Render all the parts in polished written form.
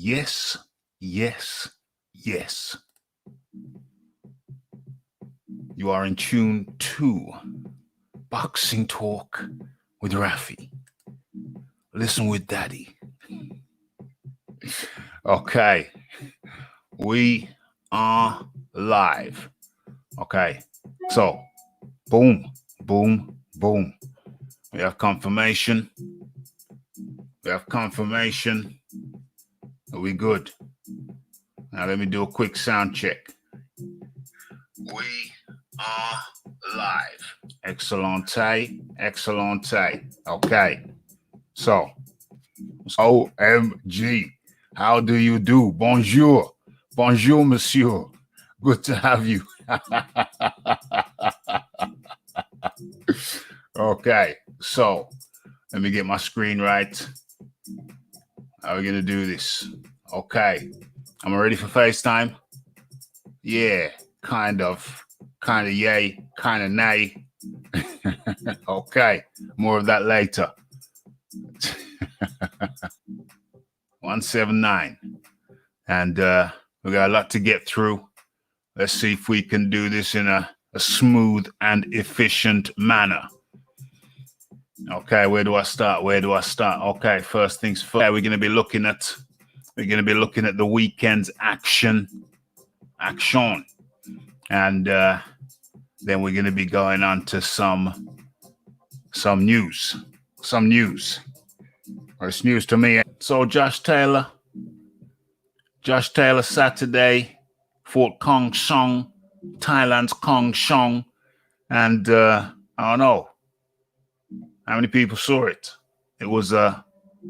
Yes, yes, yes. You are in tune to Boxing Talk with Rafi. Listen with Daddy. Okay. We are live. Okay. So, boom, boom, boom. We have confirmation. Are we good? Now let me do a quick sound check. We are live. Excellente. Okay. So, OMG. How do you do? Bonjour. Bonjour, monsieur. Good to have you. Okay. So, let me get my screen right. How are we going to do this? Okay. Am I ready for FaceTime? Yeah, kind of yay, kind of nay. Okay, more of that later. 179. And we got a lot to get through. Let's see if we can do this in a smooth and efficient manner. Okay, where do I start? Okay, first things first. We're going to be looking at the weekend's action. And then we're going to be going on to some news. Or it's news to me. So Josh Taylor Saturday fought Kong Song, Thailand's Kong Song, and I don't know how many people saw it. It was a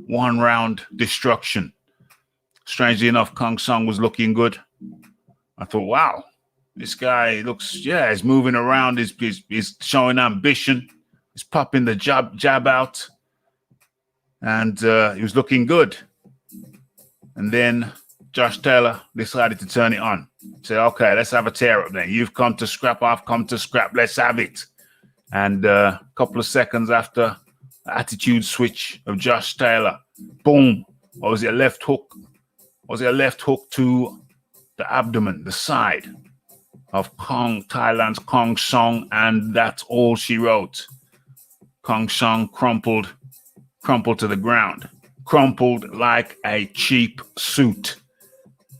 one-round destruction. Strangely enough, Kong Song was looking good. I thought, wow, this guy looks, he's moving around. He's showing ambition. He's popping the jab out. And he was looking good. And then Josh Taylor decided to turn it on. Said, okay, let's have a tear up then. You've come to scrap, I've come to scrap. Let's have it. And a couple of seconds after the attitude switch of Josh Taylor, boom. Or was it a left hook? To the abdomen, the side of Thailand's Kong Song, and that's all she wrote. Kong Song crumpled to the ground, crumpled like a cheap suit.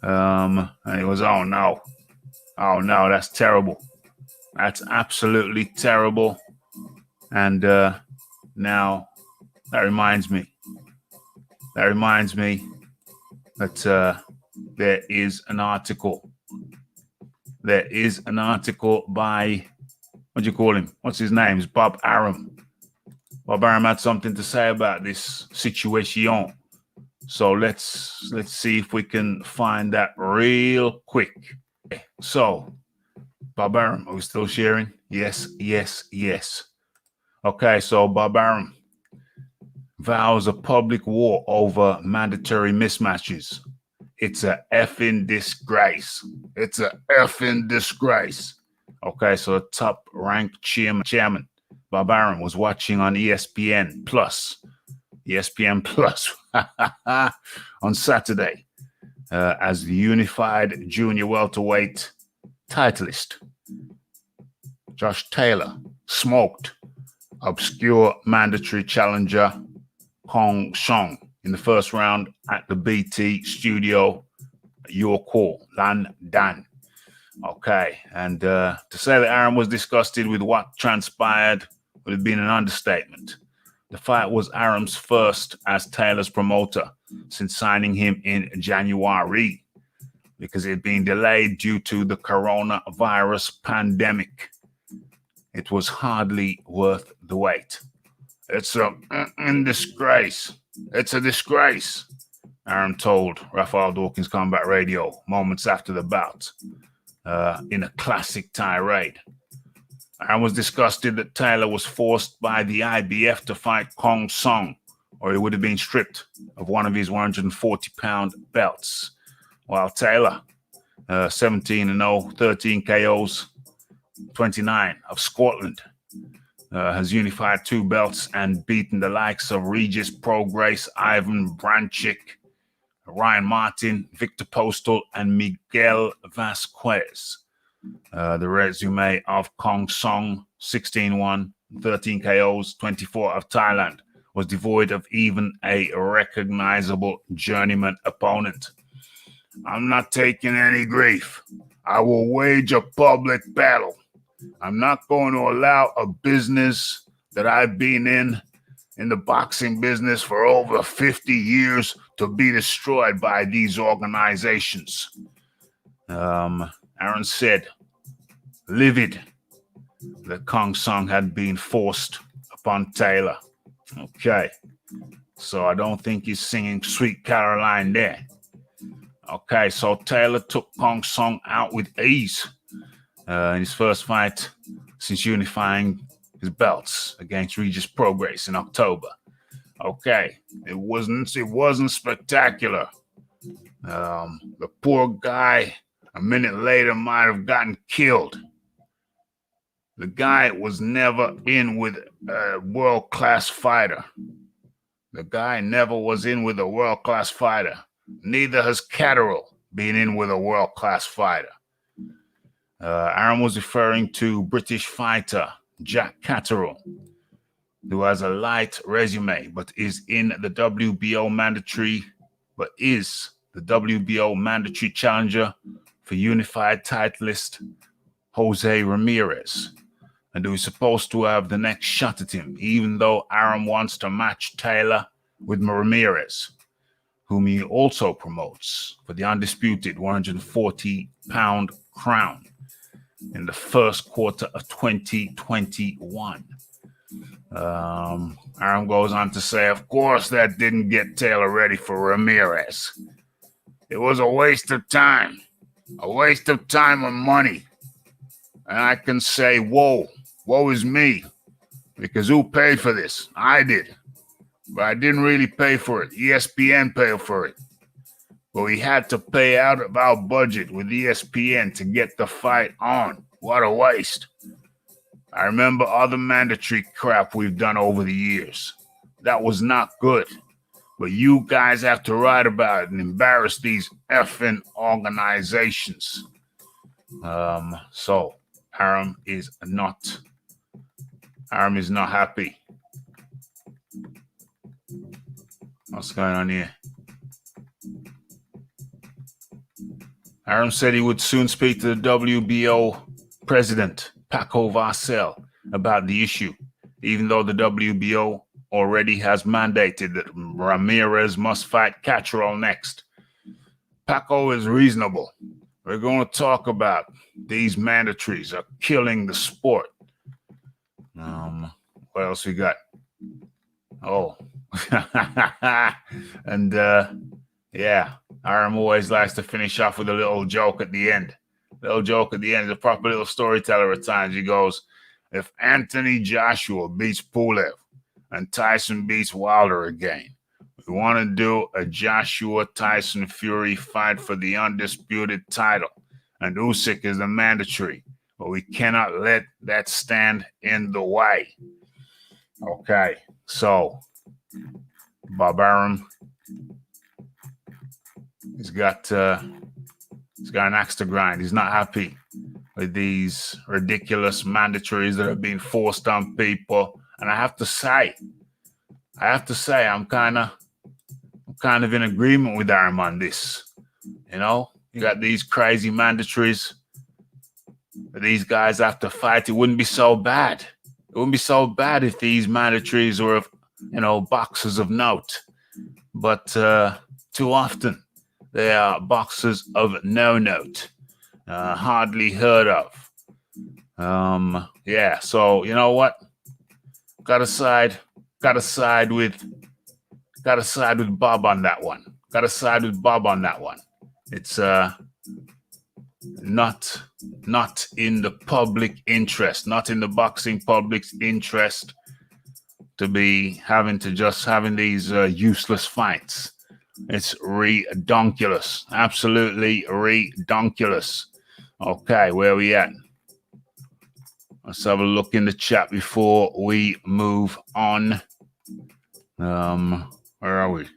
And it was, oh no, that's terrible. That's absolutely terrible. And now that reminds me that there is an article by, what do you call him? What's his name? It's Bob Arum. Bob Arum had something to say about this situation. So let's see if we can find that real quick. So, Bob Arum, are we still sharing? Yes. Okay, so Bob Arum vows a public war over mandatory mismatches. It's a effing disgrace. Okay, so top-ranked chairman Bob Arum was watching on ESPN Plus on Saturday as the unified junior welterweight titleist Josh Taylor smoked obscure mandatory challenger Kong Song in the first round at the BT studio, Your Call, London. Okay, and to say that Arum was disgusted with what transpired would have been an understatement. The fight was Arum's first as Taylor's promoter since signing him in January, because it had been delayed due to the coronavirus pandemic. It was hardly worth the wait. It's a disgrace. It's a disgrace, Arum told Raphael Dawkins Combat Radio moments after the bout in a classic tirade. Arum was disgusted that Taylor was forced by the IBF to fight Kong Song, or he would have been stripped of one of his 140-pound belts. While Taylor, 17-0, 13 KOs, 29 of Scotland, has unified 2 belts and beaten the likes of Regis Prograis, Ivan Branchik, Ryan Martin, Victor Postal, and Miguel Vasquez. The resume of Kong Song, 16-1, 13 KOs, 24 of Thailand, was devoid of even a recognizable journeyman opponent. I'm not taking any grief. I will wage a public battle. I'm not going to allow a business that I've been in the boxing business for over 50 years to be destroyed by these organizations. Aaron said, livid, that Kong Song had been forced upon Taylor. Okay, so I don't think he's singing Sweet Caroline there. Okay, so Taylor took Kong Song out with ease in his first fight since unifying his belts against Regis Prograis in October. Okay, it wasn't spectacular. The poor guy a minute later might have gotten killed. The guy was never in with a world-class fighter. The guy never was in with a world-class fighter. Neither has Catterall been in with a world-class fighter. Aaron was referring to British fighter Jack Catterall, who has a light resume, but is the WBO mandatory challenger for unified titleist Jose Ramirez, and who is supposed to have the next shot at him, even though Aaron wants to match Taylor with Ramirez, whom he also promotes for the undisputed 140-pound crown in the first quarter of 2021. Aaron goes on to say, of course, that didn't get Taylor ready for Ramirez. It was a waste of time and money. And I can say, woe is me, because who paid for this? I did. But I didn't really pay for it. ESPN paid for it. But we had to pay out of our budget with ESPN to get the fight on. What a waste. I remember other mandatory crap we've done over the years. That was not good. But you guys have to write about it and embarrass these effing organizations. So Aram is not happy. What's going on here? Aram said he would soon speak to the WBO president, Pacquiao Vassell, about the issue, even though the WBO already has mandated that Ramirez must fight Catterall next. Pacquiao is reasonable. We're going to talk about these mandatories are killing the sport. What else we got? Oh, and yeah, Aram always likes to finish off with a little joke at the end. Little joke at the end. He's a proper little storyteller at times. He goes, if Anthony Joshua beats Pulev and Tyson beats Wilder again, we want to do a Joshua-Tyson Fury fight for the undisputed title. And Usyk is the mandatory. But we cannot let that stand in the way. Okay, so Bob Arum, he's got an axe to grind. He's not happy with these ridiculous mandatories that are being forced on people. And I have to say, I'm kind of in agreement with Arum on this. You know, you got these crazy mandatories. These guys have to fight. It wouldn't be so bad. It wouldn't be so bad if these mandatories were, boxers of note. But too often, they are boxers of no note, hardly heard of. Yeah. So you know what? Gotta side with Bob on that one. It's not in the public interest, not in the boxing public's interest to be having these useless fights. It's redonkulous, absolutely redonkulous. Okay, where are we at? Let's have a look in the chat before we move on. Where are we?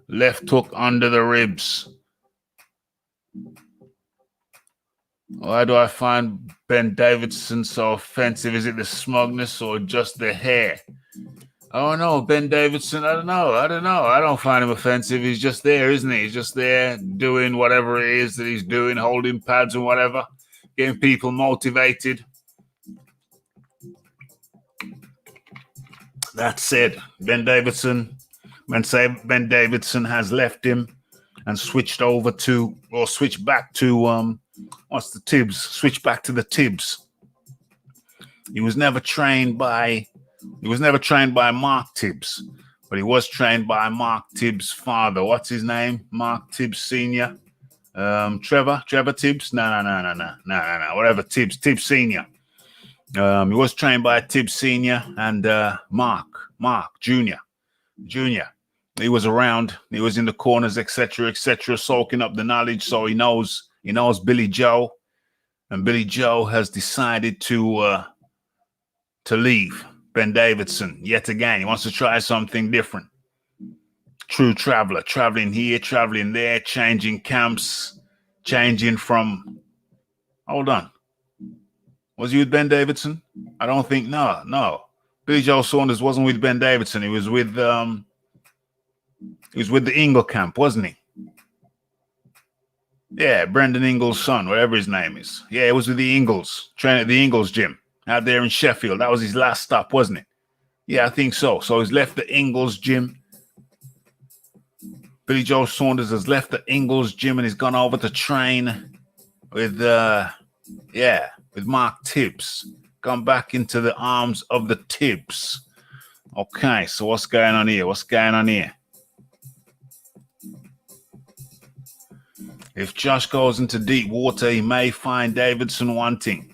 Left hook under the ribs. Why do I find Ben Davidson so offensive? Is it the smugness or just the hair? Oh no, Ben Davidson, I don't know. I don't find him offensive. He's just there, isn't he? He's just there doing whatever it is that he's doing, holding pads and whatever, getting people motivated. That said, Ben Davidson has left him and switched back to what's the Tibbs? Switch back to the Tibbs. He was never trained by Mark Tibbs, but he was trained by Mark Tibbs' father. What's his name? Mark Tibbs Senior. Trevor Tibbs? No. Whatever, Tibbs Senior. He was trained by Tibbs Senior and Mark Junior. He was around. He was in the corners, etc., soaking up the knowledge. So he knows Billy Joe, and Billy Joe has decided to leave Ben Davidson yet again. He wants to try something different. True traveler, traveling here, traveling there, changing camps, changing from. Hold on. Was he with Ben Davidson? I don't think. No. Billy Joe Saunders wasn't with Ben Davidson. He was with the Ingle camp, wasn't he? Yeah, Brendan Ingles' son, whatever his name is. Yeah, it was with the Ingles, training at the Ingles gym out there in Sheffield. That was his last stop, wasn't it? Yeah, I think so. So he's left the Ingles gym. Billy Joe Saunders has left the Ingles gym and he's gone over to train with Mark Tibbs. Gone back into the arms of the Tibbs. Okay, so what's going on here? If Josh goes into deep water, he may find Davidson wanting.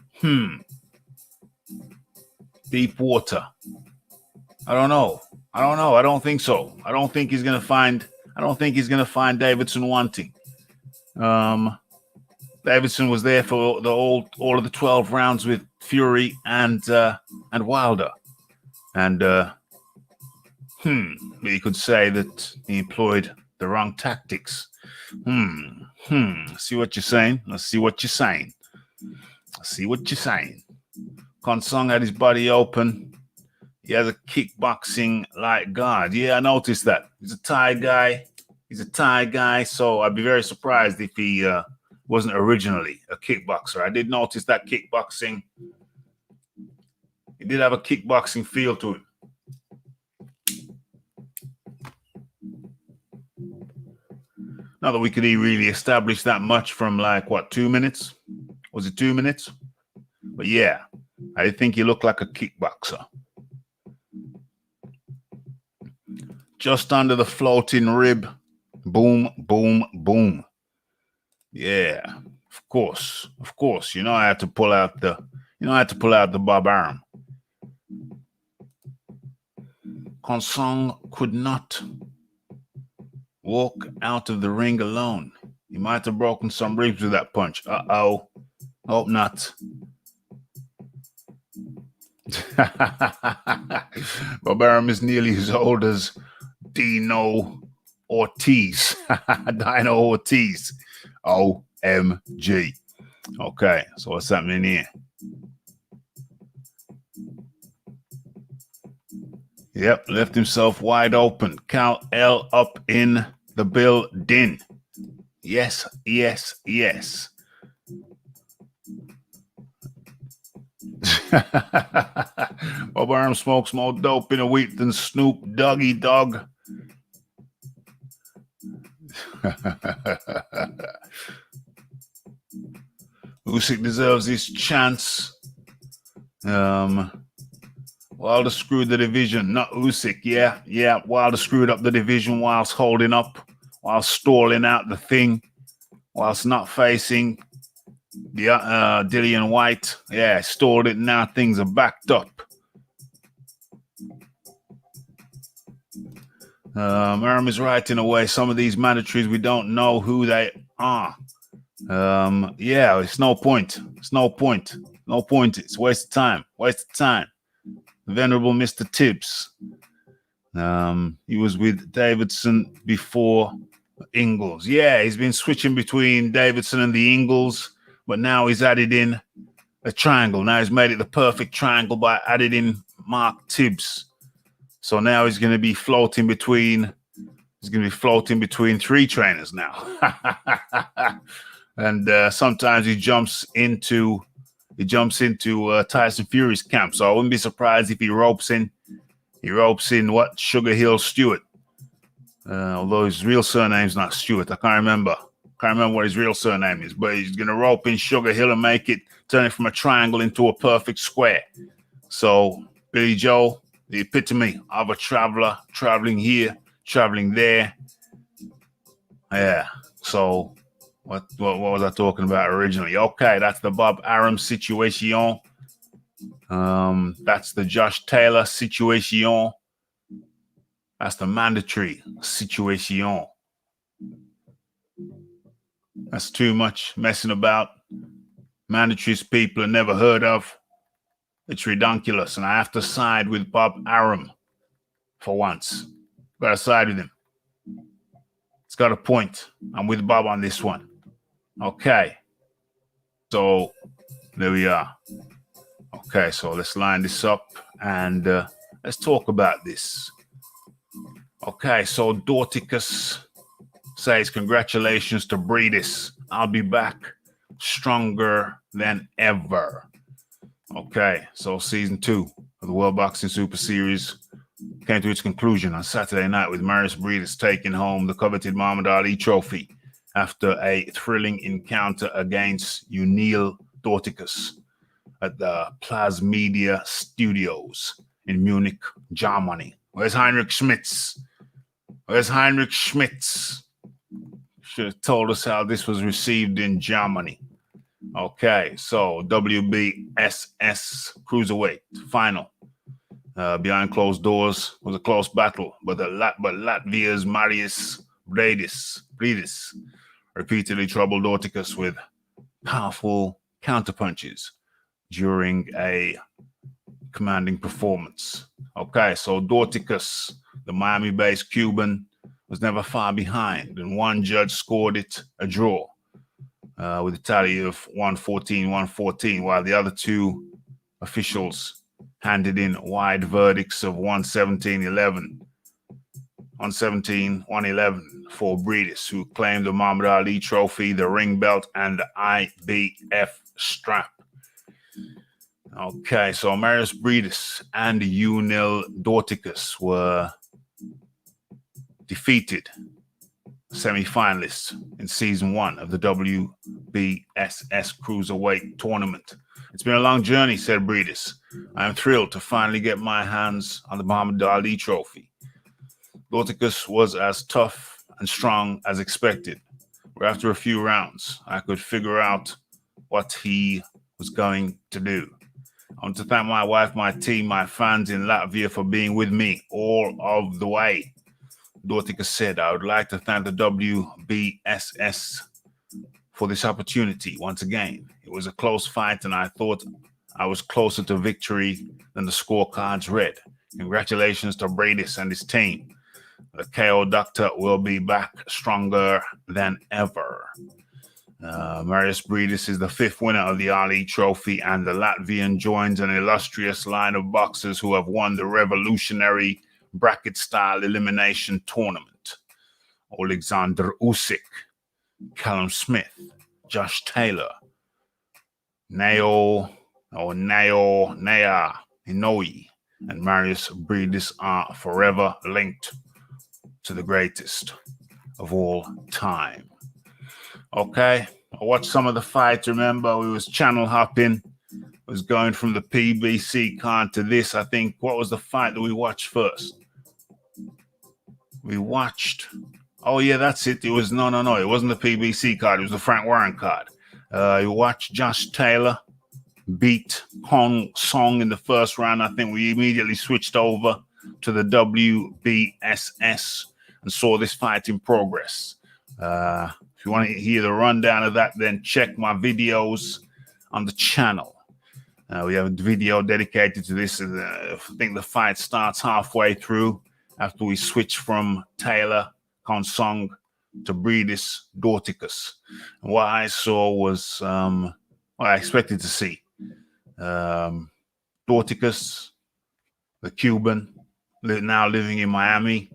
Deep water. I don't know. I don't think so. I don't think he's gonna find Davidson wanting. Davidson was there for all of the 12 rounds with Fury and Wilder. And you could say that he employed the wrong tactics. See what you're saying? Let's see what you're saying. Konsong had his body open. He has a kickboxing like guard. Yeah, I noticed that. He's a Thai guy. So I'd be very surprised if he wasn't originally a kickboxer. I did notice that kickboxing. He did have a kickboxing feel to him. Not that we could really establish that much from 2 minutes? Was it 2 minutes? But yeah, I think he looked like a kickboxer. Just under the floating rib. Boom, boom, boom. Yeah, of course. I had to pull out the Bob arm. Konsong could not walk out of the ring alone. He might have broken some ribs with that punch. Uh-oh. Hope not. Bob Arum is nearly as old as Dino Ortiz. Dino Ortiz. OMG. Okay, so what's happening here? Yep, left himself wide open. Cal L up in the building. Yes. Bob Arum smokes more dope in a week than Snoop Doggy Dogg. Usyk deserves his chance. Wilder screwed the division, not Usyk. Yeah. Wilder screwed up the division whilst holding up, whilst stalling out the thing, whilst not facing the Dillian White. Yeah, stalled it. Now things are backed up. Arum is right in a way. Some of these mandatories, we don't know who they are. Yeah, it's no point. It's a waste of time. Venerable Mr. Tibbs. He was with Davidson before Ingles. Yeah, he's been switching between Davidson and the Ingles, but now he's added in a triangle. Now he's made it the perfect triangle by adding in Mark Tibbs. So now he's going to be floating between. He's going to be floating between three trainers now. And sometimes he jumps into Tyson Fury's camp. So I wouldn't be surprised if he ropes in what Sugar Hill Stewart. Although his real surname's not Stewart. I can't remember what his real surname is, but he's going to rope in Sugar Hill and turn it from a triangle into a perfect square. So Billy Joe, the epitome of a traveler, traveling here, traveling there. Yeah. So what was I talking about originally? Okay, that's the Bob Arum situation. That's the Josh Taylor situation. That's the mandatory situation. That's too much messing about. Mandatories people are never heard of. It's ridiculous, and I have to side with Bob Arum for once. Gotta side with him. It's got a point. I'm with Bob on this one. Okay. So there we are. Okay, so let's line this up and let's talk about this. Okay, so Dorticus says, congratulations to Breedis. I'll be back stronger than ever. Okay, so season 2 of the World Boxing Super Series came to its conclusion on Saturday night with Marius Breedis taking home the coveted Muhammad Ali trophy after a thrilling encounter against Unil Dorticus at the Plasmedia Studios in Munich, Germany. Where's Heinrich Schmitz? Should have told us how this was received in Germany. Okay, so WBSS Cruiserweight final. Behind closed doors was a close battle, but Latvia's Marius Breidis repeatedly troubled Dorticus with powerful counterpunches during a commanding performance. Okay, so Dorticus, the Miami-based Cuban, was never far behind, and one judge scored it a draw with a tally of 114-114, while the other two officials handed in wide verdicts of 117-11 for Breedis, who claimed the Muhammad Ali trophy, the ring belt, and the IBF strap. Okay, so Marius Breedis and Unil Dorticus were defeated semi-finalists in season 1 of the WBSS Cruiserweight tournament. It's been a long journey, said Breedis. I am thrilled to finally get my hands on the Muhammad Ali trophy. Dorticus was as tough and strong as expected, but after a few rounds, I could figure out what he was going to do. I want to thank my wife, my team, my fans in Latvia for being with me all of the way. Dorticus said, I would like to thank the WBSS for this opportunity once again. It was a close fight, and I thought I was closer to victory than the scorecards read. Congratulations to Breidis and his team. The KO Doctor will be back stronger than ever. Marius Breidis is the 5th winner of the Ali Trophy, and the Latvian joins an illustrious line of boxers who have won the revolutionary bracket-style elimination tournament. Alexander Usyk, Callum Smith, Josh Taylor, Naoya Inoue, and Marius Breidis are forever linked to the greatest of all time. Okay, I watched some of the fights. Remember, we was channel hopping. I was going from the PBC card to this. I think, what was the fight that we watched first? We watched, oh yeah, that's it. It was, no. It wasn't the PBC card. It was the Frank Warren card. You watched Josh Taylor beat Hong Song in the first round. I think we immediately switched over to the WBSS and saw this fight in progress. If you want to hear the rundown of that, then check my videos on the channel. We have a video dedicated to this. I think the fight starts halfway through, after we switched from Taylor Konsong to Breedis Dorticus. And what I saw was what I expected to see. Dorticus, the Cuban, now living in Miami.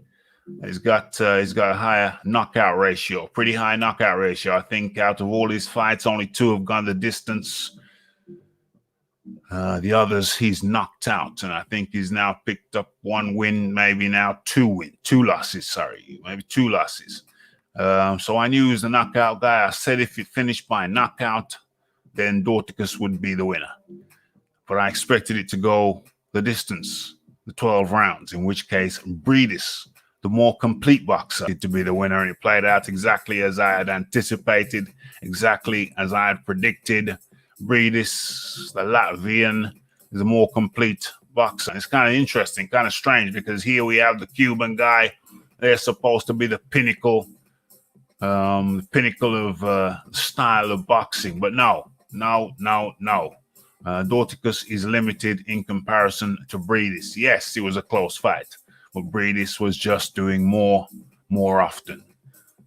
He's got a higher knockout ratio, pretty high knockout ratio. I think out of all his fights, only 2 have gone the distance. The others he's knocked out, and I think he's now picked up 1 win, maybe now 2 losses. So I knew he was the knockout guy. I said if he finished by knockout, then Dorticus would be the winner. But I expected it to go the distance, the 12 rounds, in which case Breedis, the more complete boxer, to be the winner, and it played out exactly as I had anticipated, exactly as I had predicted. Breedis, the Latvian, is a more complete boxer. It's kind of interesting, kind of strange, because here we have the Cuban guy. They're supposed to be the pinnacle of style of boxing, but no. Dorticus is limited in comparison to Breedis. Yes, it was a close fight, but Breedis was just doing more often.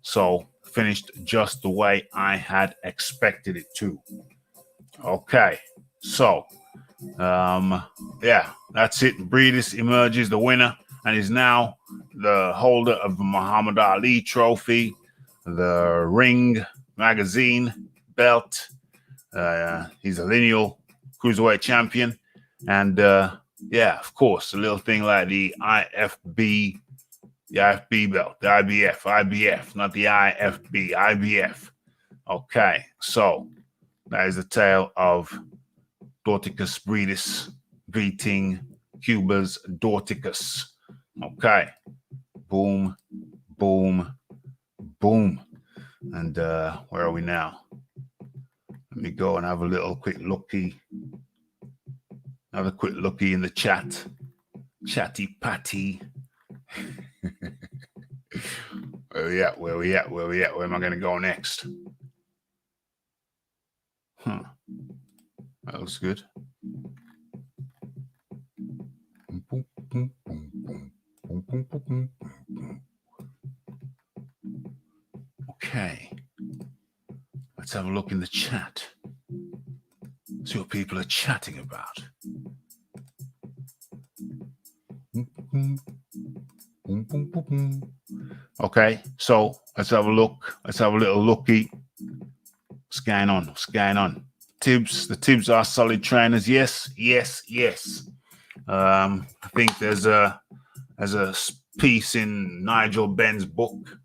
So finished just the way I had expected it to. Okay, so yeah, that's it. Breedis emerges the winner and is now the holder of the Muhammad Ali trophy, the Ring magazine belt. He's a lineal cruiserweight champion, and yeah, of course, a little thing like the IFB belt, the IBF, not the IFB, IBF. Okay, so that is the tale of Dorticus Breedis beating Cuba's Dorticus. Okay, boom, boom, boom, and where are we now? Let me go and have a quick looky in the chat. Chatty patty. Where we at? Where am I going to go next? That looks good. Okay. Let's have a look in the chat. See what people are chatting about. Okay, so let's have a look. Let's have a little looky. What's going on? Tibbs, the Tibbs are solid trainers. Yes. I think there's a piece in Nigel Benn's book.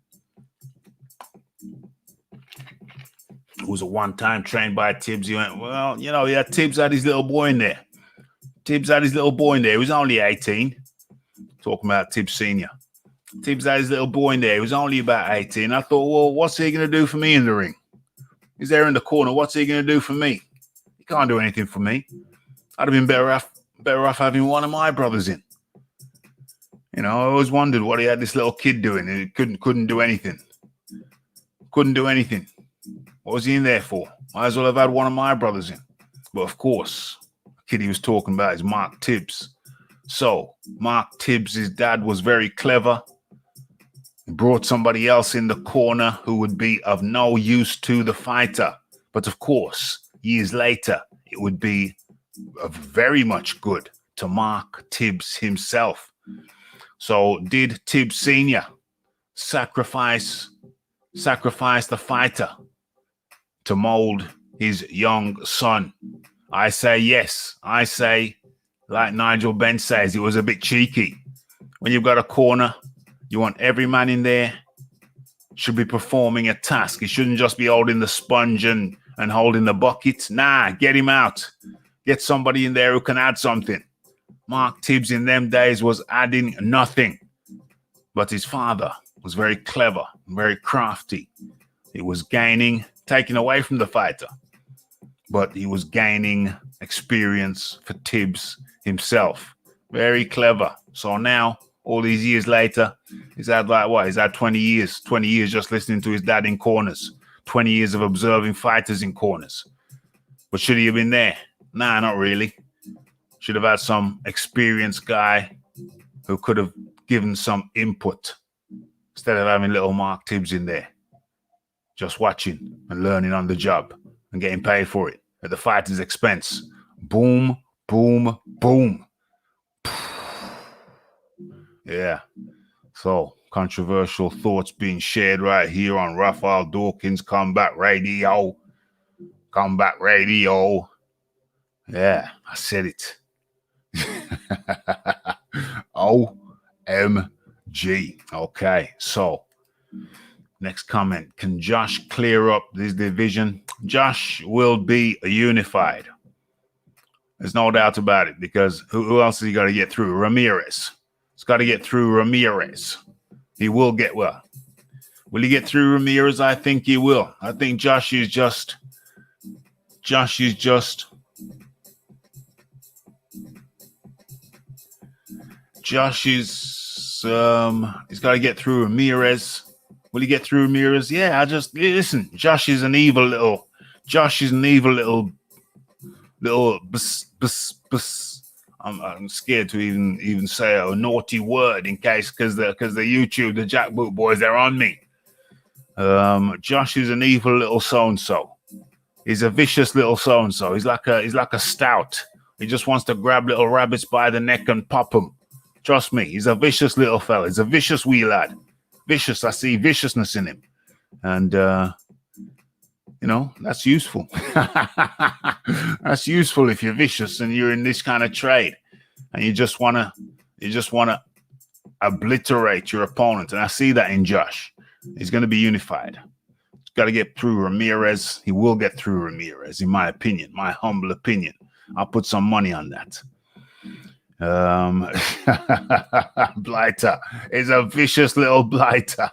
Who was at one time trained by Tibbs. He went, well, yeah, Tibbs had his little boy in there. He was only 18. Talking about Tibbs Sr. Tibbs had his little boy in there. He was only about 18. I thought, well, what's he going to do for me in the ring? He's there in the corner. What's he going to do for me? He can't do anything for me. I'd have been better off having one of my brothers in. I always wondered what he had this little kid doing. He couldn't do anything. What was he in there for? Might as well have had one of my brothers in. But of course, the kid he was talking about is Mark Tibbs. So Mark Tibbs' dad was very clever. He brought somebody else in the corner who would be of no use to the fighter. But of course, years later, it would be very much good to Mark Tibbs himself. So did Tibbs Sr. sacrifice the fighter to mold his young son? I say yes. I say, like Nigel Benn says, it was a bit cheeky. When you've got a corner, you want every man in there should be performing a task. He shouldn't just be holding the sponge and holding the bucket. Nah, get him out. Get somebody in there who can add something. Mark Tibbs in them days was adding nothing. But his father was very clever, very crafty. He was taking away from the fighter. But he was gaining experience for Tibbs himself. Very clever. So now, all these years later, he's had 20 years just listening to his dad in corners. 20 years of observing fighters in corners. But should he have been there? Nah, not really. Should have had some experienced guy who could have giving some input instead of having little Mark Tibbs in there, just watching and learning on the job and getting paid for it at the fighter's expense. Boom, boom, boom. Yeah. So, controversial thoughts being shared right here on Raphael Dawkins Combat Radio. Combat Radio. Yeah, I said it. OMG. Okay, so next comment. Can Josh clear up this division? Josh will be unified. There's no doubt about it, because who else has he got to get through? Ramirez. He's got to get through Ramirez. He will get well. Will he get through Ramirez? I think he will. I think Josh is just he's got to get through Ramirez. Will he get through Ramirez? Yeah, listen, Josh is an evil little I'm scared to even say a naughty word in case, because the YouTube, the Jackboot boys, they're on me. Josh is an evil little so-and-so. He's a vicious little so-and-so. He's like a stout. He just wants to grab little rabbits by the neck and pop them. Trust me, he's a vicious little fella. He's a vicious wee lad. Vicious. I see viciousness in him. And, that's useful. That's useful if you're vicious and you're in this kind of trade and you just want to obliterate your opponent. And I see that in Josh. He's going to be unified. He's got to get through Ramirez. He will get through Ramirez, in my opinion, my humble opinion. I'll put some money on that. Blighter is a vicious little blighter.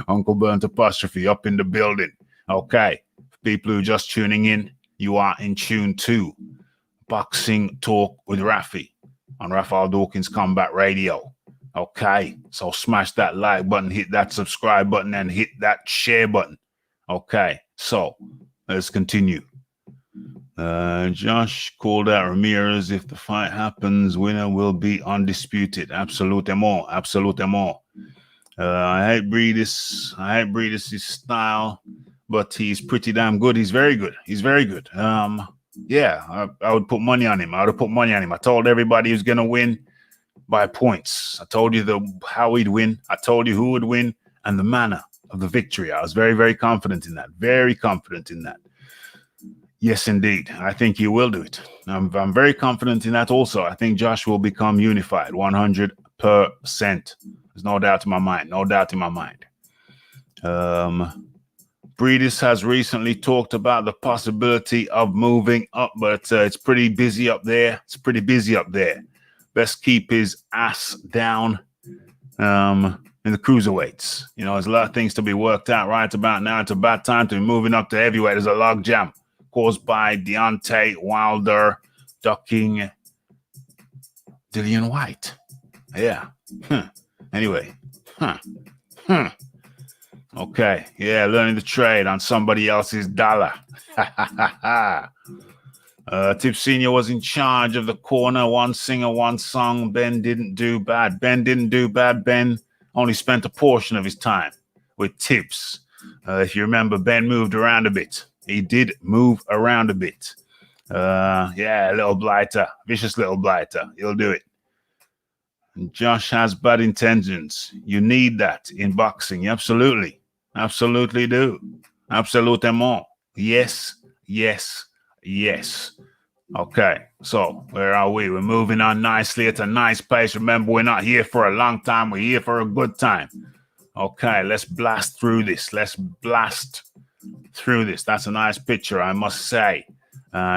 Uncle Burnt apostrophe up in the building. Okay, people who are just tuning in, you are in tune to Boxing Talk with Rafi on Raphael Dawkins Combat Radio. Okay, so smash that like button, hit that subscribe button, and hit that share button. Okay, so let's continue. Josh called out Ramirez. If the fight happens, winner will be undisputed. Absolutement. Absolutement. I hate Breedis' style, but he's pretty damn good. He's very good. Yeah, I would put money on him. I told everybody he was going to win by points. I told you how he'd win. I told you who would win and the manner of the victory. I was very, very confident in that. Very confident in that. Yes, indeed. I think he will do it. I'm very confident in that also. I think Josh will become unified 100%. There's no doubt in my mind. Breedis has recently talked about the possibility of moving up, but it's pretty busy up there. Best keep his ass down in the cruiserweights. There's a lot of things to be worked out right about now. It's about time to be moving up to heavyweight. There's a log jam caused by Deontay Wilder ducking Dillian White. Yeah. Anyway. Okay. Yeah, learning the trade on somebody else's dollar. Tip Senior was in charge of the corner. One singer, one song. Ben didn't do bad. Ben only spent a portion of his time with Tips. If you remember, Ben moved around a bit. He did move around a bit. Yeah, little blighter. Vicious little blighter. He'll do it. And Josh has bad intentions. You need that in boxing. Absolutely. Absolutely do. Absolutement. Yes. Okay, so where are we? We're moving on nicely. It's a nice pace. Remember, we're not here for a long time. We're here for a good time. Okay, let's blast through this. That's a nice picture, I must say.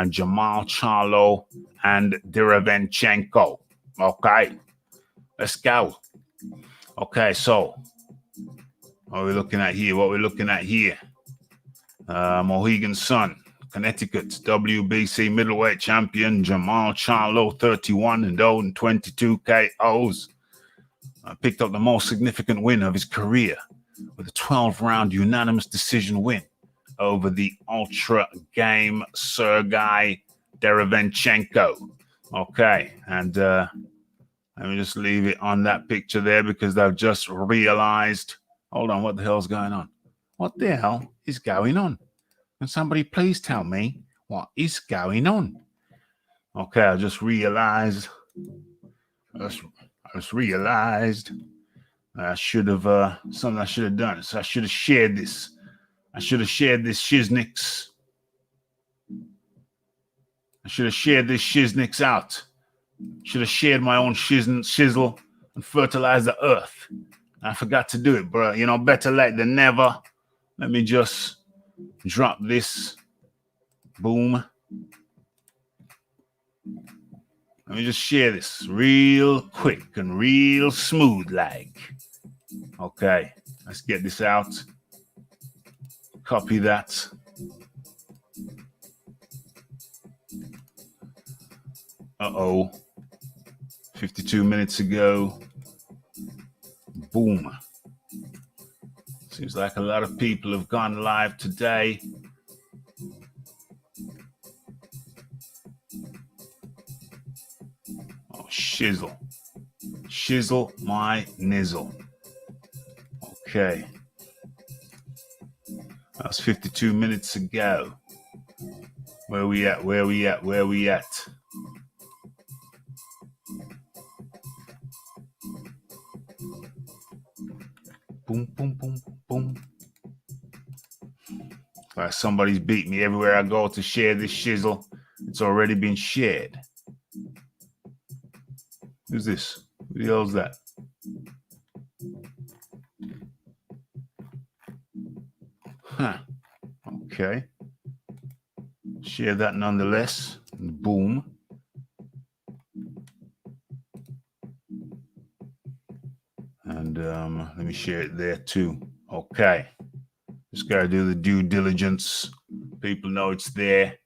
Jamal Charlo and Derevyanchenko. Okay, let's go. Okay, so what are we looking at here? Mohegan Sun, Connecticut, WBC middleweight champion Jamal Charlo, 31-0 and 22 KOs. Picked up the most significant win of his career with a 12-round unanimous decision win over the ultra game Sergey Derevyanchenko. Okay, and Let me just leave it on that picture there because I've just realized. Hold on, what the hell's going on? What the hell is going on? Can somebody please tell me what is going on? Okay, I just realized. I just realized I should have something I should have done. So I should have shared this. I should have shared this shiznix. I should have shared this shiznix out. Should have shared my own shizzle and fertilized the earth. I forgot to do it, bro. You know, better late than never. Let me just drop this. Boom. Let me just share this real quick and real smooth like. Okay, let's get this out. Copy that. Uh-oh. 52 minutes ago. Boom. Seems like a lot of people have gone live today. Oh, shizzle. Shizzle my nizzle. Okay. That was 52 minutes ago. Where we at? Where we at? Where we at? Boom, boom, boom, boom. Like somebody's beat me everywhere I go to share this shizzle. It's already been shared. Who's this? Who the hell's that? Huh. Okay. Share that nonetheless. Boom. And let me share it there too. Okay. Just got to do the due diligence. People know it's there.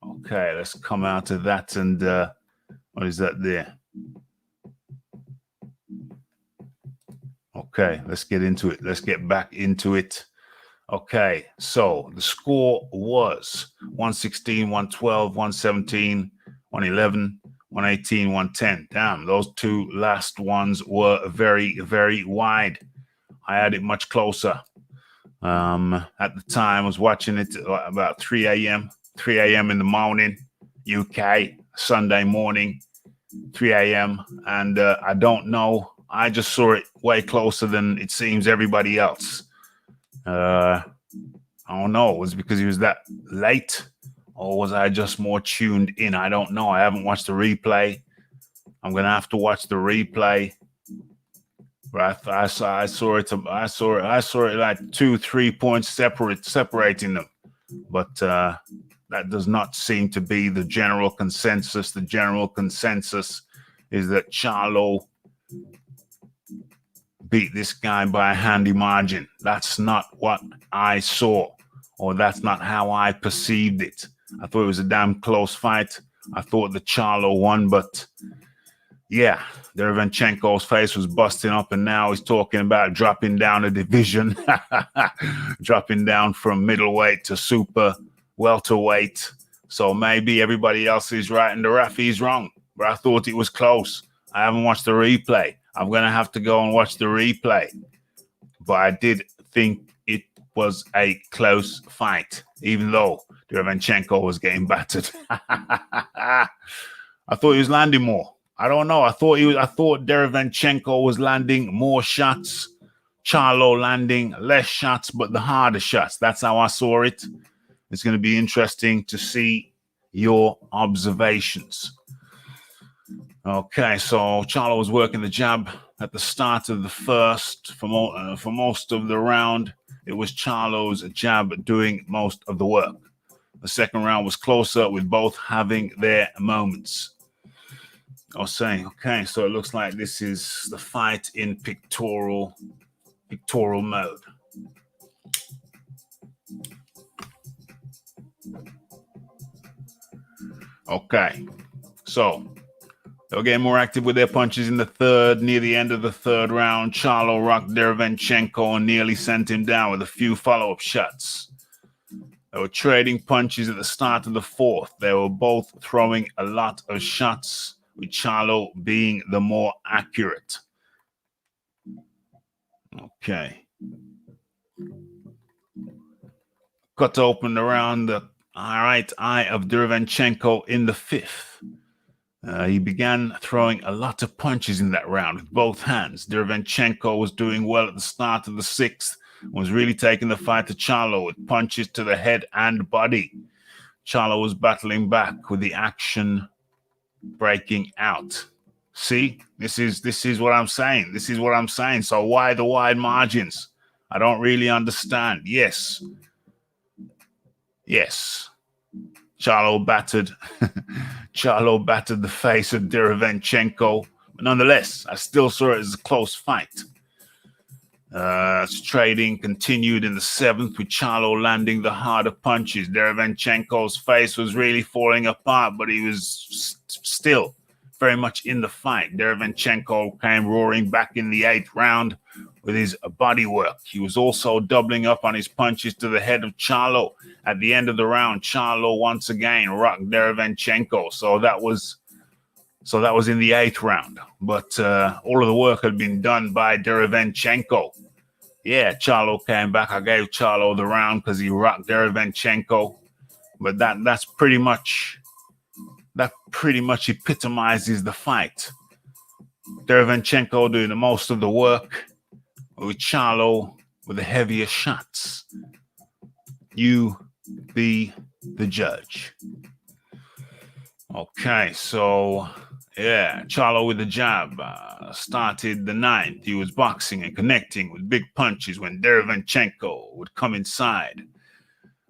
Okay, let's come out of that and what is that there? Okay, let's get into it. Let's get back into it. Okay, so the score was 116, 112, 117, 111, 118, 110. Damn, those two last ones were very, very wide. I had it much closer. At the time, I was watching it about 3 a.m. 3 a.m. in the morning, UK, Sunday morning, 3 a.m. And I don't know. I just saw it way closer than it seems everybody else. I don't know. Was it because he was that late? Or was I just more tuned in? I don't know. I haven't watched the replay. I'm going to have to watch the replay. But I saw it like 2-3 points separating them. But that does not seem to be the general consensus. The general consensus is that Charlo beat this guy by a handy margin. That's not what I saw, or that's not how I perceived it. I thought it was a damn close fight. I thought the Charlo won, but yeah, Derevyanchenko's face was busting up, and now he's talking about dropping down a division, dropping down from middleweight to super welterweight. So maybe everybody else is right and the referee's wrong, but I thought it was close. I haven't watched the replay. I'm going to have to go and watch the replay. But I did think it was a close fight, even though Derevyanchenko was getting battered. I thought he was landing more. I don't know. I thought Derevyanchenko was landing more shots. Charlo landing less shots, but the harder shots. That's how I saw it. It's going to be interesting to see your observations. Okay, so Charlo was working the jab at the start of the first. For most of the round, it was Charlo's jab doing most of the work. The second round was closer, with both having their moments. I was saying, okay, so it looks like this is the fight in pictorial mode. Okay, so they were getting more active with their punches in the third. Near the end of the third round, Charlo rocked Derevyanchenko and nearly sent him down with a few follow-up shots. They were trading punches at the start of the fourth. They were both throwing a lot of shots, with Charlo being the more accurate. Okay. Cut open around the right eye of Derevyanchenko in the 5th. He began throwing a lot of punches in that round with both hands. Derevyanchenko was doing well at the start of the 6th, was really taking the fight to Charlo with punches to the head and body. Charlo was battling back with the action breaking out. See, this is what I'm saying. This is what I'm saying. So why the wide margins? I don't really understand. Yes. Charlo battered the face of Derevyanchenko. But nonetheless, I still saw it as a close fight. Trading continued in the 7th with Charlo landing the harder punches. Derevyanchenko's face was really falling apart, but he was still very much in the fight. Derevyanchenko came roaring back in the 8th round with his body work. He was also doubling up on his punches to the head of Charlo. At the end of the round, Charlo once again rocked Derevyanchenko. So that was in the 8th round. But all of the work had been done by Derevyanchenko. Yeah, Charlo came back. I gave Charlo the round because he rocked Derevyanchenko. But that pretty much epitomizes the fight. Derevyanchenko doing the most of the work, with Charlo with the heavier shots. You be the judge. Okay, so yeah, Charlo with the jab started the 9th. He was boxing and connecting with big punches when Derevyanchenko would come inside.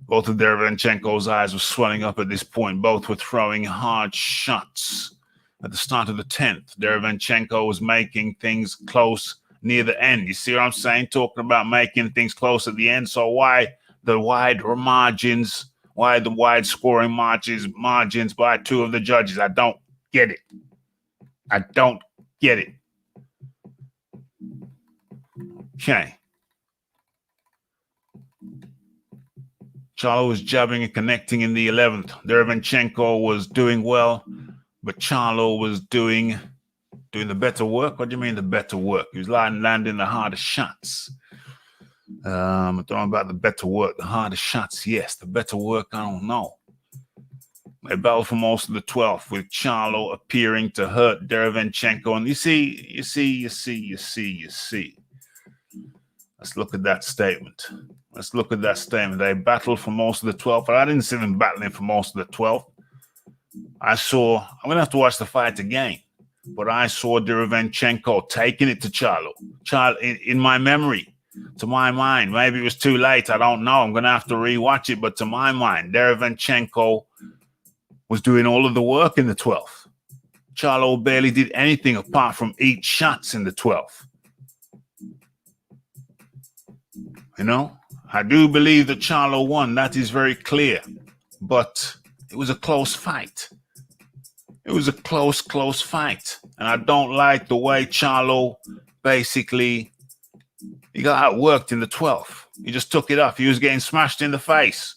Both of Derevyanchenko's eyes were swelling up at this point. Both were throwing hard shots. At the start of the 10th, Derevyanchenko was making things close near the end. You see what I'm saying? Talking about making things close at the end. So why the wide margins? Why the wide scoring margins by 2 of the judges? I don't get it. Okay. Charlo was jabbing and connecting in the 11th. Derevyanchenko was doing well, but Charlo was doing the better work. What do you mean the better work? He was landing the harder shots. I'm talking about the better work, the harder shots. Yes, the better work, I don't know. They battled for most of the 12th, with Charlo appearing to hurt Derevyanchenko. And you see. Let's look at that statement. They battled for most of the 12th. But I didn't see them battling for most of the 12th. I'm going to have to watch the fight again. But I saw Derevyanchenko taking it to Charlo. In my memory, to my mind, maybe it was too late. I don't know. I'm going to have to rewatch it. But to my mind, Derevyanchenko was doing all of the work in the 12th. Charlo barely did anything apart from eat shots in the 12th. You know, I do believe that Charlo won. That is very clear. But it was a close fight. It was a close fight. And I don't like the way Charlo basically, he got outworked in the 12th. He just took it off. He was getting smashed in the face.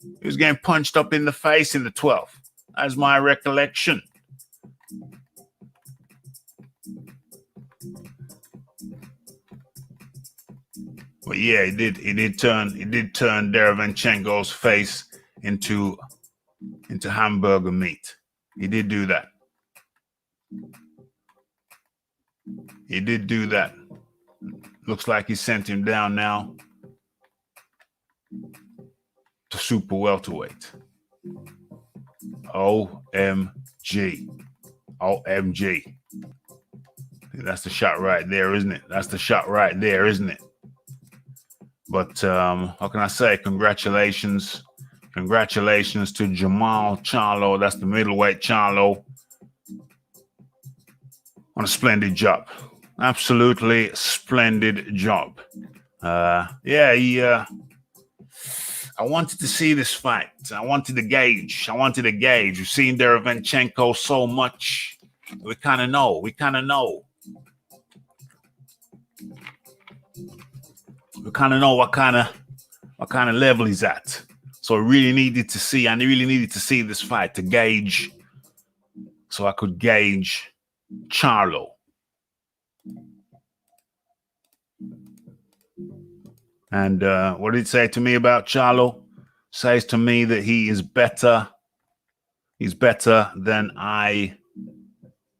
He was getting punched up in the face in the 12th. That's my recollection. But yeah, he did turn Derevyanchenko's face into hamburger meat. He did do that. Looks like he sent him down now to super welterweight. OMG. That's the shot right there, isn't it? But how can I say? Congratulations to Jamal Charlo. That's the middleweight Charlo. On a splendid job. Absolutely splendid job. I wanted to see this fight. I wanted to gauge. We've seen Derevyanchenko so much. We kind of know. We kind of know what kind of level he's at. So I really needed to see this fight to gauge so I could gauge Charlo. And what did it say to me about Charlo? Says to me that he is better. He's better than I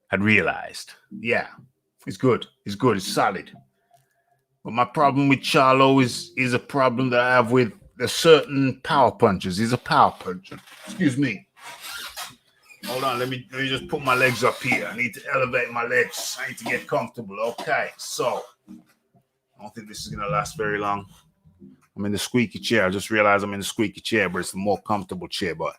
had realized. Yeah, he's good. He's good. He's solid. But my problem with Charlo is a problem that I have with the certain power punchers. He's a power puncher. Excuse me. Hold on. Let me just put my legs up here. I need to elevate my legs. I need to get comfortable. Okay. So I don't think this is going to last very long. I'm in the squeaky chair. I just realized I'm in the squeaky chair, but it's a more comfortable chair. But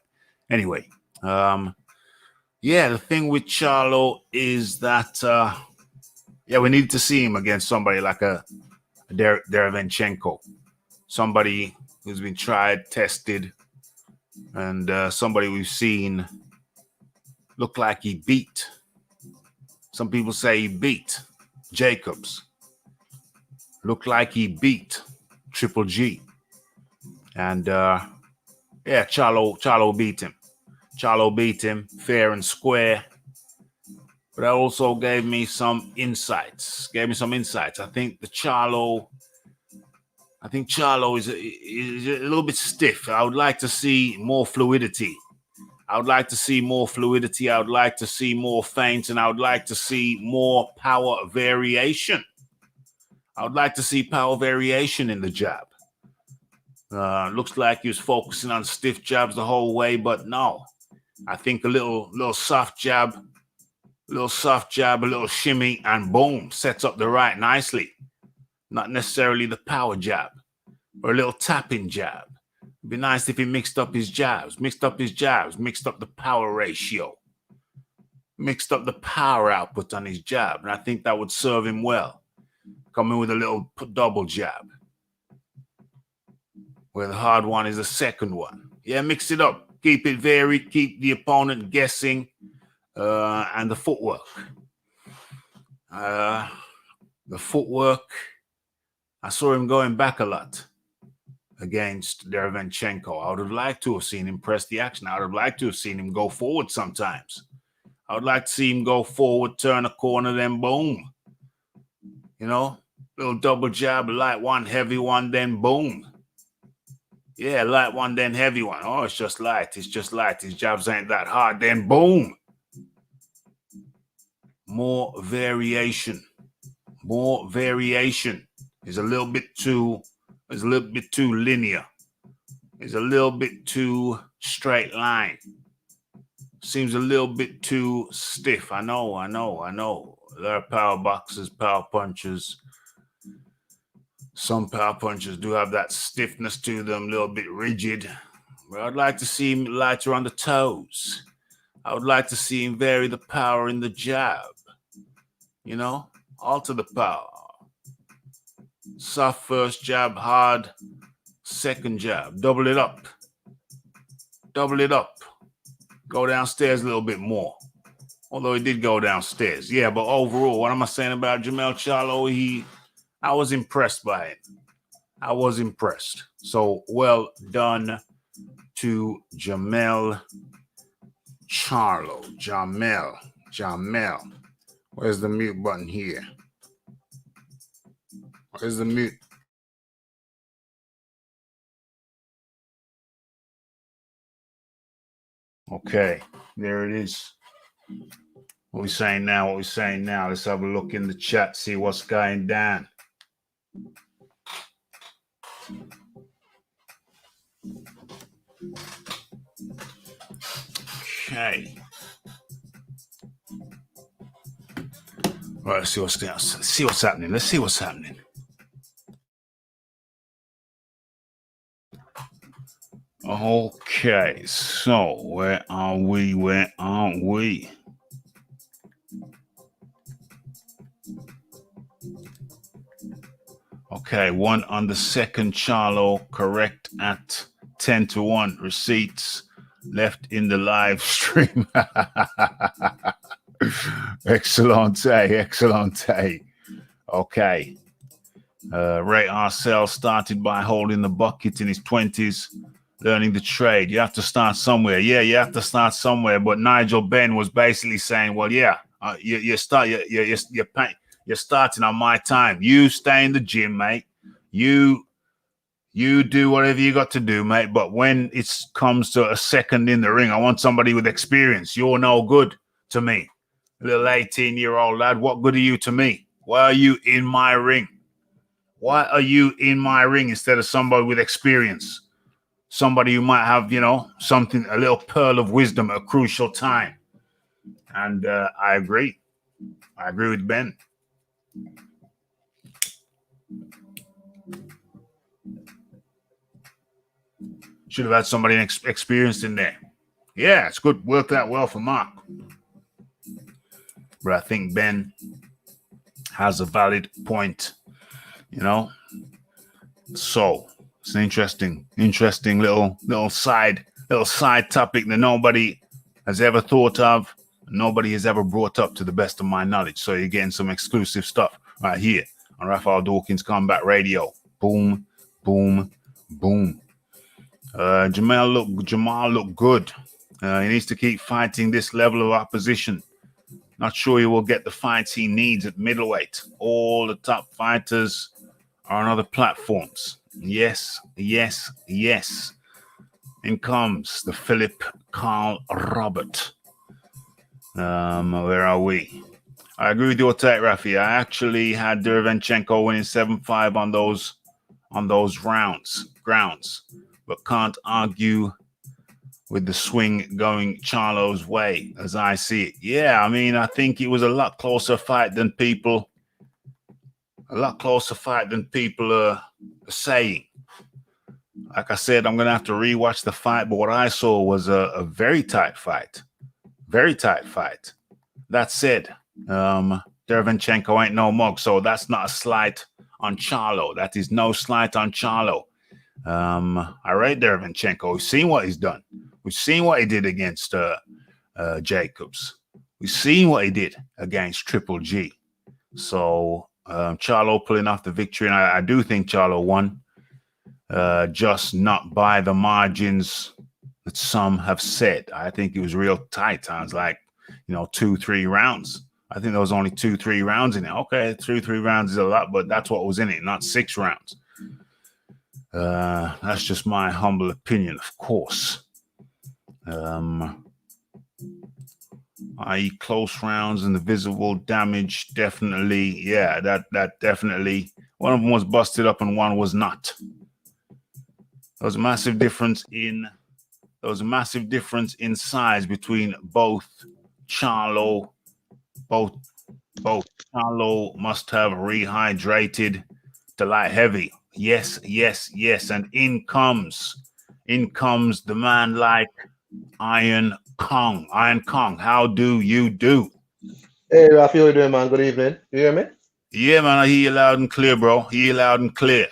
anyway, yeah, the thing with Charlo is that, we need to see him against somebody like a Derevyanchenko, somebody who's been tried, tested, and somebody we've seen look like he beat. Some people say he beat Jacobs. Looked like he beat Triple G. And Charlo beat him. Charlo beat him fair and square. But that also gave me some insights. I think Charlo is a little bit stiff. I would like to see more fluidity. I would like to see more feints, and I would like to see more power variation. I would like to see power variation in the jab. Looks like he was focusing on stiff jabs the whole way, but no. I think a little soft jab, a little shimmy, and boom, sets up the right nicely. Not necessarily the power jab, or a little tapping jab. It'd be nice if he mixed up his jabs, mixed up the power ratio, mixed up the power output on his jab, and I think that would serve him well. Come in with a little double jab, where the hard one is the second one. Yeah, mix it up. Keep it varied. Keep the opponent guessing. And the footwork. I saw him going back a lot against Derevyanchenko. I would have liked to have seen him press the action. I would have liked to have seen him go forward sometimes. I would like to see him go forward, turn a corner, then boom. You know, little double jab, light one, heavy one, then boom. Yeah, light one, then heavy one. Oh, it's just light. His jabs ain't that hard. Then boom. More variation. It's a little bit too linear. It's a little bit too straight line. Seems a little bit too stiff. I know. There are power boxers, power punchers. Some power punchers do have that stiffness to them, a little bit rigid. But I'd like to see him lighter on the toes. I would like to see him vary the power in the jab. You know, alter the power. Soft first jab, hard second jab. Double it up. Go downstairs a little bit more. Although he did go downstairs. Yeah, but overall, what am I saying about Jermell Charlo? I was impressed by it. I was impressed. So well done to Jermell Charlo. Jermell. Where's the mute button here? Where's the mute? Okay, there it is. What we saying now? Let's have a look in the chat, see what's going down. Okay. All right, let's see what's happening. Okay, so where are we? Okay, one on the second Charlo, correct at 10-1. Receipts left in the live stream. Excellente. Okay. Ray Arcel started by holding the bucket in his 20s, learning the trade. You have to start somewhere. Yeah, you have to start somewhere. But Nigel Benn was basically saying, well, yeah, you're starting on my time. You stay in the gym, mate. You do whatever you got to do, mate. But when it comes to a second in the ring, I want somebody with experience. You're no good to me. Little 18-year-old lad, what good are you to me? Why are you in my ring? Why are you in my ring instead of somebody with experience? Somebody who might have, something, a little pearl of wisdom at a crucial time. And I agree. I agree with Ben. Should have had somebody experienced in there. Yeah, it's good. Worked out well for Mark. But I think Ben has a valid point, So it's an interesting little side topic that nobody has ever thought of, nobody has ever brought up to the best of my knowledge. So you're getting some exclusive stuff right here on Raphael Dawkins Combat Radio. Boom, boom, boom. Jamal looked good. He needs to keep fighting this level of opposition. Not sure he will get the fights he needs at middleweight. All the top fighters are on other platforms. Yes. In comes the Philip Carl Robert. Where are we? I agree with your take, Rafi. I actually had Derevyanchenko winning 7-5 on those grounds, but can't argue with the swing going Charlo's way, as I see it. Yeah, I mean, I think it was a lot closer fight than people are saying. Like I said, I'm going to have to rewatch the fight, but what I saw was a very tight fight. Very tight fight. That said, Derevyanchenko ain't no mug, so that's not a slight on Charlo. That is no slight on Charlo. I rate Derevyanchenko. We've seen what he's done. We've seen what he did against Jacobs. We've seen what he did against Triple G. So Charlo pulling off the victory, and I do think Charlo won, just not by the margins that some have said. I think it was real tight. Sounds like 2-3 rounds. I think there was only 2-3 rounds in it. Okay, 2-3 rounds is a lot, but that's what was in it, not 6 rounds. That's just my humble opinion, of course. I.e. close rounds and the visible damage, definitely. Yeah, that definitely. One of them was busted up and one was not. There was a massive difference in size between both Charlo. Both Charlo must have rehydrated to light heavy. Yes. And in comes the man like Iron Kong. Iron Kong, how do you do? Hey, Rafi, how you doing, man? Good evening. You hear me? Yeah, man, I hear you loud and clear, bro. Hear you loud and clear.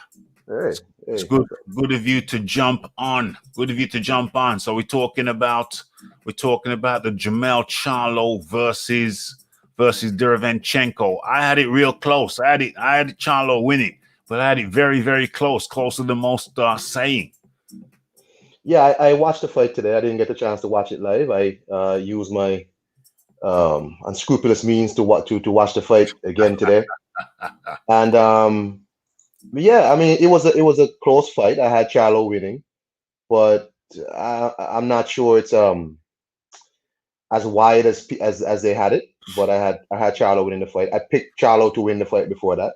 Hey. It's good of you to jump on. So we're talking about the Jermell Charlo versus Derevyanchenko. I had it real close. I had Charlo winning, but I had it very, very close, closer than most are saying. Yeah, I watched the fight today. I didn't get a chance to watch it live. I used my unscrupulous means to watch the fight again today. And yeah, I mean, it was a close fight. I had Charlo winning, but I'm not sure it's as wide as they had it. But I had Charlo winning the fight. I picked Charlo to win the fight before that.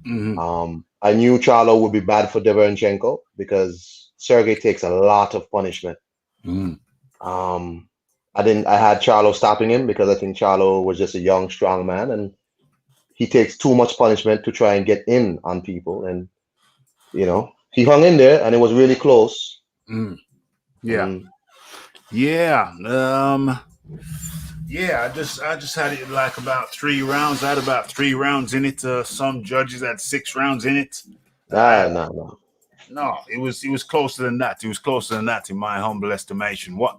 Mm-hmm. I knew Charlo would be bad for Derevyanchenko because Sergey takes a lot of punishment. Mm. I had Charlo stopping him because I think Charlo was just a young, strong man, and he takes too much punishment to try and get in on people. And he hung in there, and it was really close. Mm. Yeah. Yeah, I just had it like about 3 rounds. I had about 3 rounds in it. Some judges had 6 rounds in it. No, it was closer than that. It was closer than that, in my humble estimation. How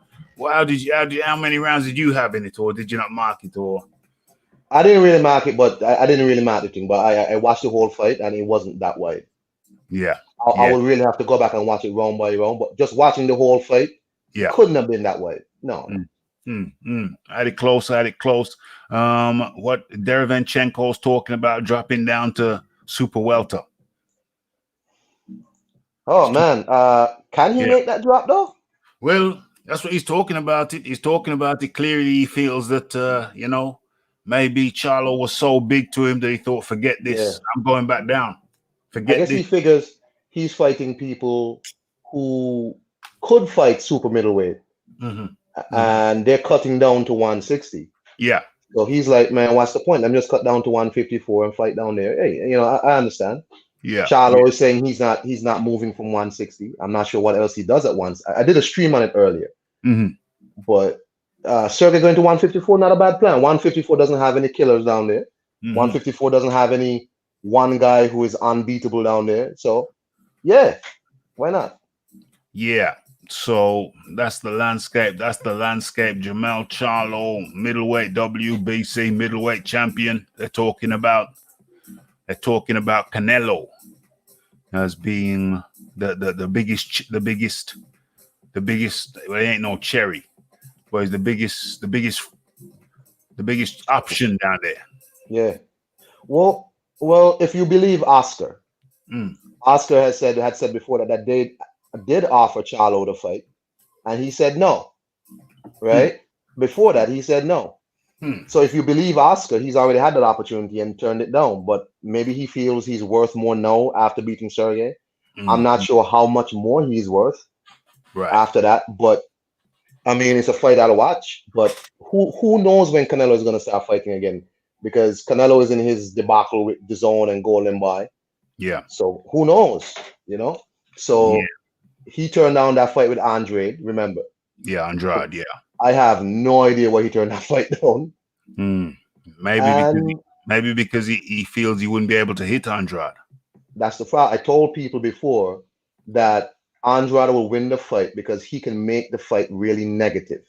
many rounds did you have in it, or did you not mark it? Or I didn't really mark it, but I didn't really mark the thing. But I watched the whole fight, and it wasn't that wide. Yeah. I would really have to go back and watch it round by round. But just watching the whole fight, couldn't have been that way. No. Had it close. What Derevenchenko's talking about dropping down to super welter. Oh man, can he make that drop though? Well, that's what he's talking about. He's talking about it clearly. He feels that maybe Charlo was so big to him that he thought, forget this. I'm going back down. I guess he figures he's fighting people who could fight super middleweight, and they're cutting down to 160. Yeah. So he's like, man, what's the point? Let me just cut down to 154 and fight down there. Hey, I understand. Yeah. Charlo is saying he's not moving from 160. I'm not sure what else he does at once. I did a stream on it earlier, but Sergey going to 154, not a bad plan. 154 doesn't have any killers down there. 154 doesn't have any one guy who is unbeatable down there. So yeah, why not? Yeah. So that's the landscape. Jermell Charlo, middleweight WBC middleweight champion. They're talking about Canelo as being the biggest. Well, it ain't no cherry, but it's the biggest option down there. Yeah. Well, if you believe Oscar, Oscar had said before that they did offer Charlo to fight, and he said no. Right? Before that, he said no. So if you believe Oscar, he's already had that opportunity and turned it down. But maybe he feels he's worth more now after beating Sergey. I'm not sure how much more he's worth after that. But I mean, it's a fight I'll watch. But who knows when Canelo is going to start fighting again? Because Canelo is in his debacle with DAZN and Golden Boy. Yeah. So who knows? So he turned down that fight with Andrade. Remember? Yeah, Andrade. Yeah. I have no idea why he turned that fight down. Maybe because he feels he wouldn't be able to hit Andrade. That's the problem. I told people before that Andrade will win the fight because he can make the fight really negative.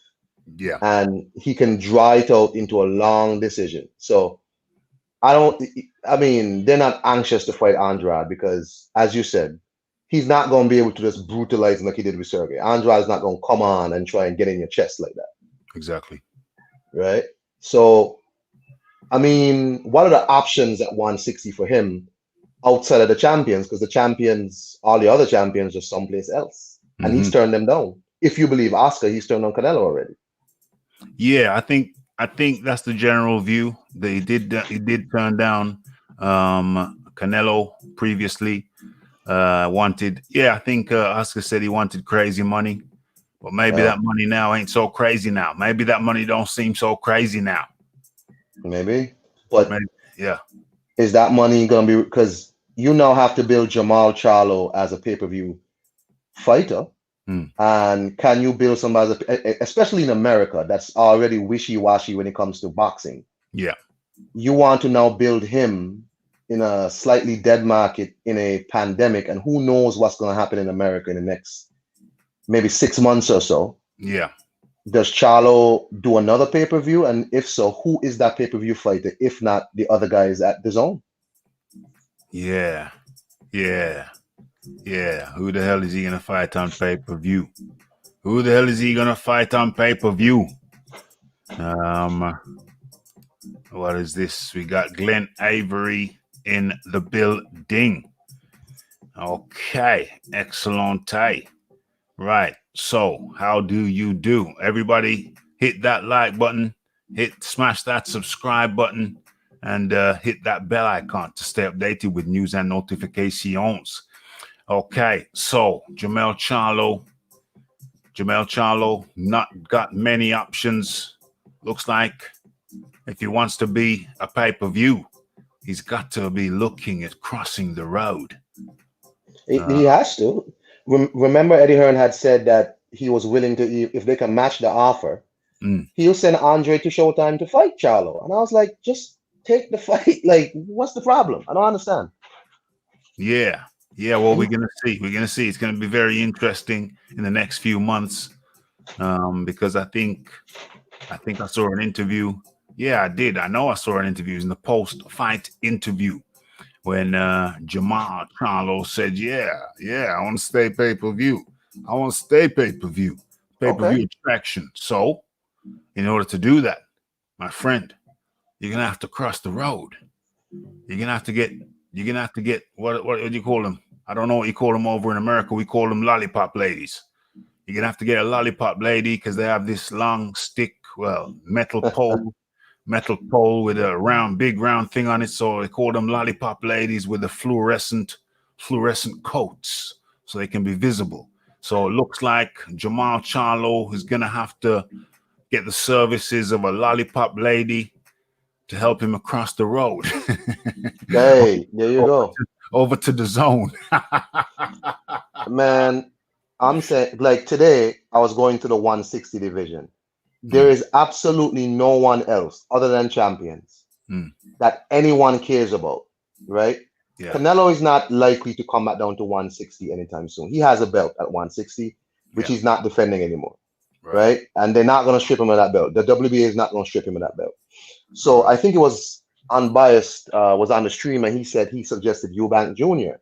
Yeah. And he can draw it out into a long decision. So they're not anxious to fight Andrade because, as you said, he's not going to be able to just brutalize him like he did with Sergey. Andrade is not going to come on and try and get in your chest like that. Exactly. Right? So, I mean, what are the options at 160 for him outside of the champions? Because all the other champions are someplace else. And he's turned them down. If you believe Oscar, he's turned on Canelo already. Yeah, I think that's the general view. That he did turn down Canelo previously. I think Oscar said he wanted crazy money, but maybe that money now ain't so crazy now. Maybe that money don't seem so crazy now. Maybe, but yeah, is that money gonna be, because you now have to build Jermall Charlo as a pay-per-view fighter, and can you build somebody, especially in America, that's already wishy-washy when it comes to boxing? Yeah, you want to now build him in a slightly dead market in a pandemic, and who knows what's going to happen in America in the next maybe 6 months or so. Yeah. Does Charlo do another pay-per-view? And if so, who is that pay-per-view fighter, if not the other guys at DAZN? Yeah. Who the hell is he going to fight on pay-per-view? What is this? We got Glenn Avery in the building. Okay, excellent. Right. So, how do you do? Everybody hit that like button, smash that subscribe button, and hit that bell icon to stay updated with news and notifications. Okay, so Jermell Charlo not got many options. Looks like if he wants to be a pay-per-view, he's got to be looking at crossing the road. He has to. Remember, Eddie Hearn had said that he was willing to, if they can match the offer, he'll send Andre to Showtime to fight Charlo. And I was like, just take the fight. Like, what's the problem? I don't understand. Yeah. Well, we're gonna see. It's gonna be very interesting in the next few months, because I think I saw an interview. Yeah, I did. I know I saw an interview in the post-fight interview when Jamal Charlo said, yeah, I want to stay pay-per-view. I want to stay pay-per-view attraction. So in order to do that, my friend, you're gonna have to cross the road. You're gonna have to get what do you call them? I don't know what you call them over in America. We call them lollipop ladies. You're gonna have to get a lollipop lady because they have this long stick, metal pole with a big round thing on it. So they call them lollipop ladies with the fluorescent coats so they can be visible. So it looks like Jamal Charlo is gonna have to get the services of a lollipop lady to help him across the road. Hey, there you go. Over to the zone. Man, I'm saying, like today, I was going to the 160 division. There is absolutely no one else other than champions that anyone cares about, right? Yeah. Canelo is not likely to come back down to 160 anytime soon. He has a belt at 160, which he's not defending anymore, right? And they're not going to strip him of that belt. The WBA is not going to strip him of that belt. So I think it was Unbiased was on the stream, and he said he suggested Eubank Jr.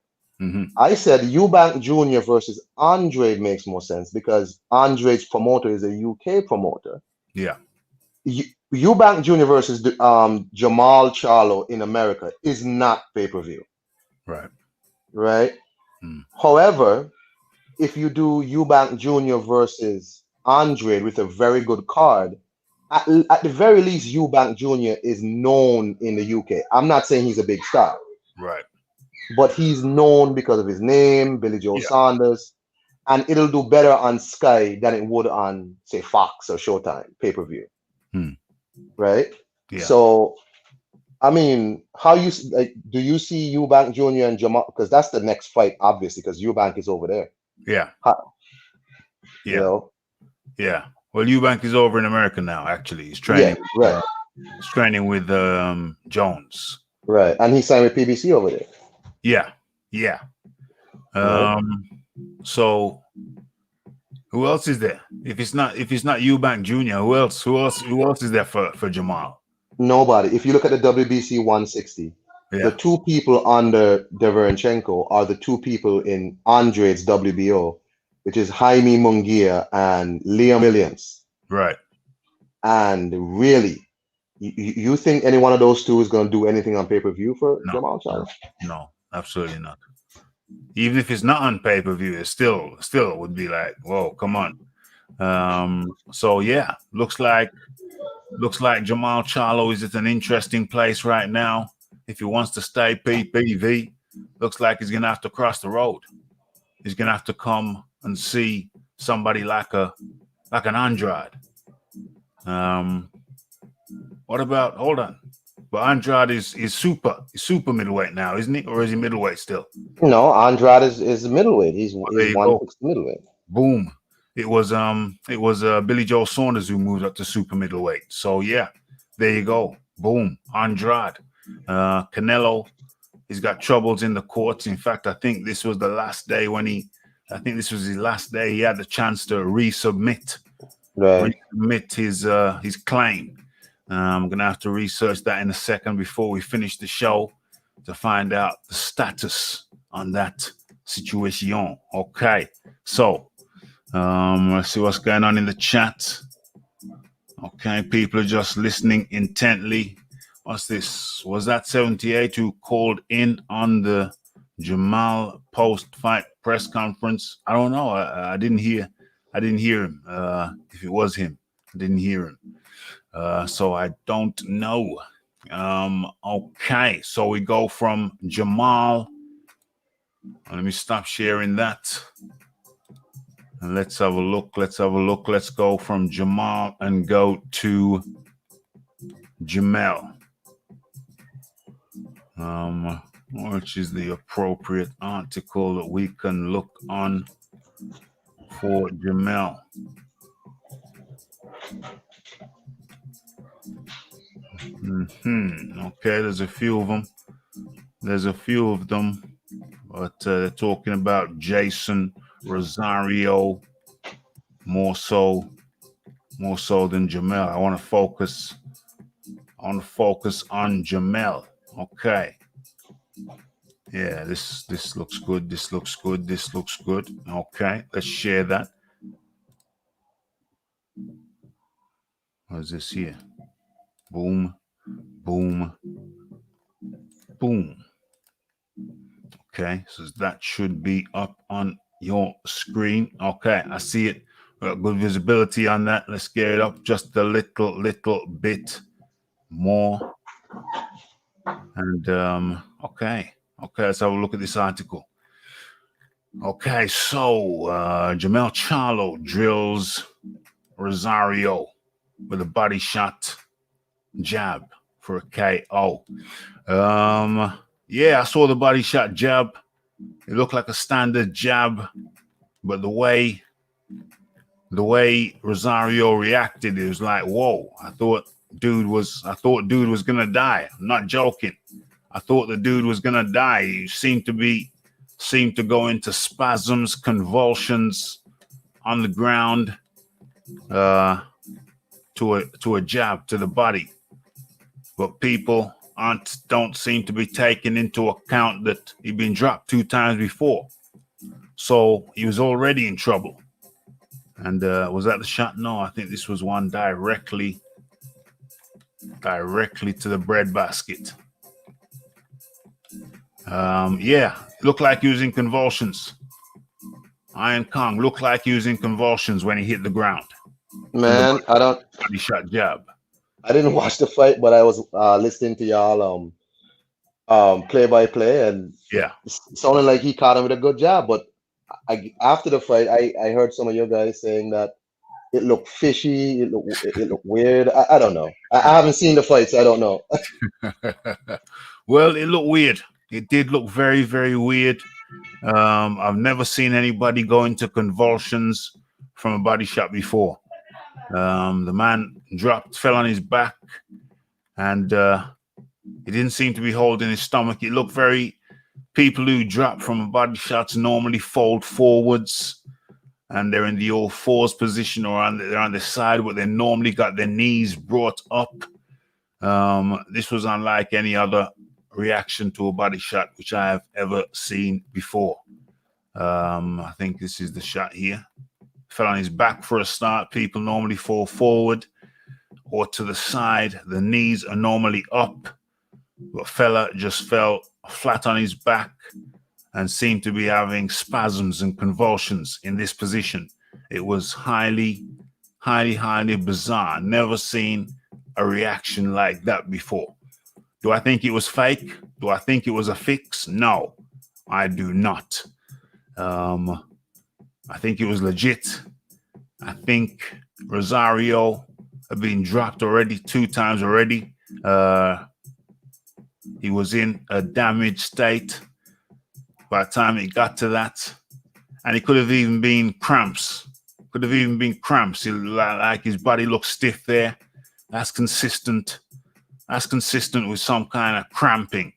I said Eubank Jr. versus Andre makes more sense because Andre's promoter is a UK promoter. Yeah. Eubank Jr. versus Jamal Charlo in America is not pay-per-view. Right. However, if you do Eubank Jr. versus Andre with a very good card, at the very least, Eubank Jr. is known in the UK. I'm not saying he's a big star. Right. But he's known because of his name, Billy Joe Saunders, and it'll do better on Sky than it would on, say, Fox or Showtime pay-per-view. Right? Yeah. So, I mean, do you see Eubank Jr. and Jamal? Because that's the next fight, obviously, because Eubank is over there. Yeah. You know? Yeah. Well, Eubank is over in America now, actually. He's training. Yeah, right. He's training with Jones. Right. And he signed with PBC over there. Yeah. So who else is there? If it's not Eubank Jr., who else is there for Jamal? Nobody. If you look at the WBC 160, the two people under Deverenchenko are the two people in Andre's WBO, which is Jaime Munguia and Liam Williams. Right. And really, you think any one of those two is going to do anything on pay-per-view for Jamal Charlo? No, absolutely not. Even if it's not on pay-per-view, it still would be like, whoa, come on. So yeah, looks like Jamal Charlo is at an interesting place right now. If he wants to stay PPV, looks like he's gonna have to cross the road. He's gonna have to come and see somebody like an Andrade. What about? Hold on. But Andrade is super middleweight now, isn't he? Or is he middleweight still? No, Andrade is middleweight. He's 160 middleweight. Boom. It was Billy Joe Saunders who moved up to super middleweight. So yeah, there you go. Boom. Andrade. Canelo, he's got troubles in the courts. In fact, I think this was the last day his last day he had the chance to resubmit his claim. I'm gonna have to research that in a second before we finish the show to find out the status on that situation. Okay, so let's see what's going on in the chat. Okay, people are just listening intently. What's this? Was that 78 who called in on the Jamal post-fight press conference? I don't know. I didn't hear him. If it was him, I didn't hear him. So I don't know. Okay, so we go from Jamal. Let me stop sharing that. And let's have a look. Let's go from Jamal and go to Jamel. Which is the appropriate article that we can look on for Jamel. Okay, there's a few of them. But they're talking about Jason Rosario more so than Jamel. I want to focus on Jamel. Okay. Yeah, this looks good. This looks good. This looks good. Okay, let's share that. What is this here? Boom, boom, boom. Okay, so that should be up on your screen. Okay, I see it. Good visibility on that. Let's get it up just a little bit more. And okay, let's have a look at this article. Okay, so Jamel Charlo drills Rosario with a body shot jab for a KO. Yeah, I saw the body shot jab. It looked like a standard jab, but the way Rosario reacted, it was like, whoa! I thought dude was gonna die. I'm not joking. I thought the dude was gonna die. He seemed to go into spasms, convulsions on the ground, to a jab to the body. But people don't seem to be taking into account that he'd been dropped 2 times before, so he was already in trouble. And was that the shot? No, I think this was one directly to the breadbasket. Yeah, looked like he was in convulsions. Iron Kong looked like he was in convulsions when he hit the ground. Man, Body shot jab. I didn't watch the fight, but I was listening to y'all play by play, and Yeah, it sounded like he caught him with a good jab. But after the fight, I heard some of you guys saying that it looked fishy, it looked weird. I don't know. I haven't seen the fight, so I don't know. Well, it looked weird. It did look very, very weird. I've never seen anybody go into convulsions from a body shot before. The man fell on his back, and he didn't seem to be holding his stomach. It looked very. People who drop from body shots normally fold forwards, and they're in the all fours position, or they're on the side, but they normally got their knees brought up. This was unlike any other reaction to a body shot which I have ever seen before. I think this is the shot here. Fell on his back for a start. People normally fall forward or to the side. The knees are normally up, but fella just fell flat on his back and seemed to be having spasms and convulsions in this position. It was highly, highly, highly bizarre. Never seen a reaction like that before. Do I think it was fake? Do I think it was a fix? No, I do not. I think it was legit. I think Rosario had been dropped already 2 times already. He was in a damaged state by the time it got to that. And it could have even been cramps. Like his body looked stiff there. That's consistent with some kind of cramping.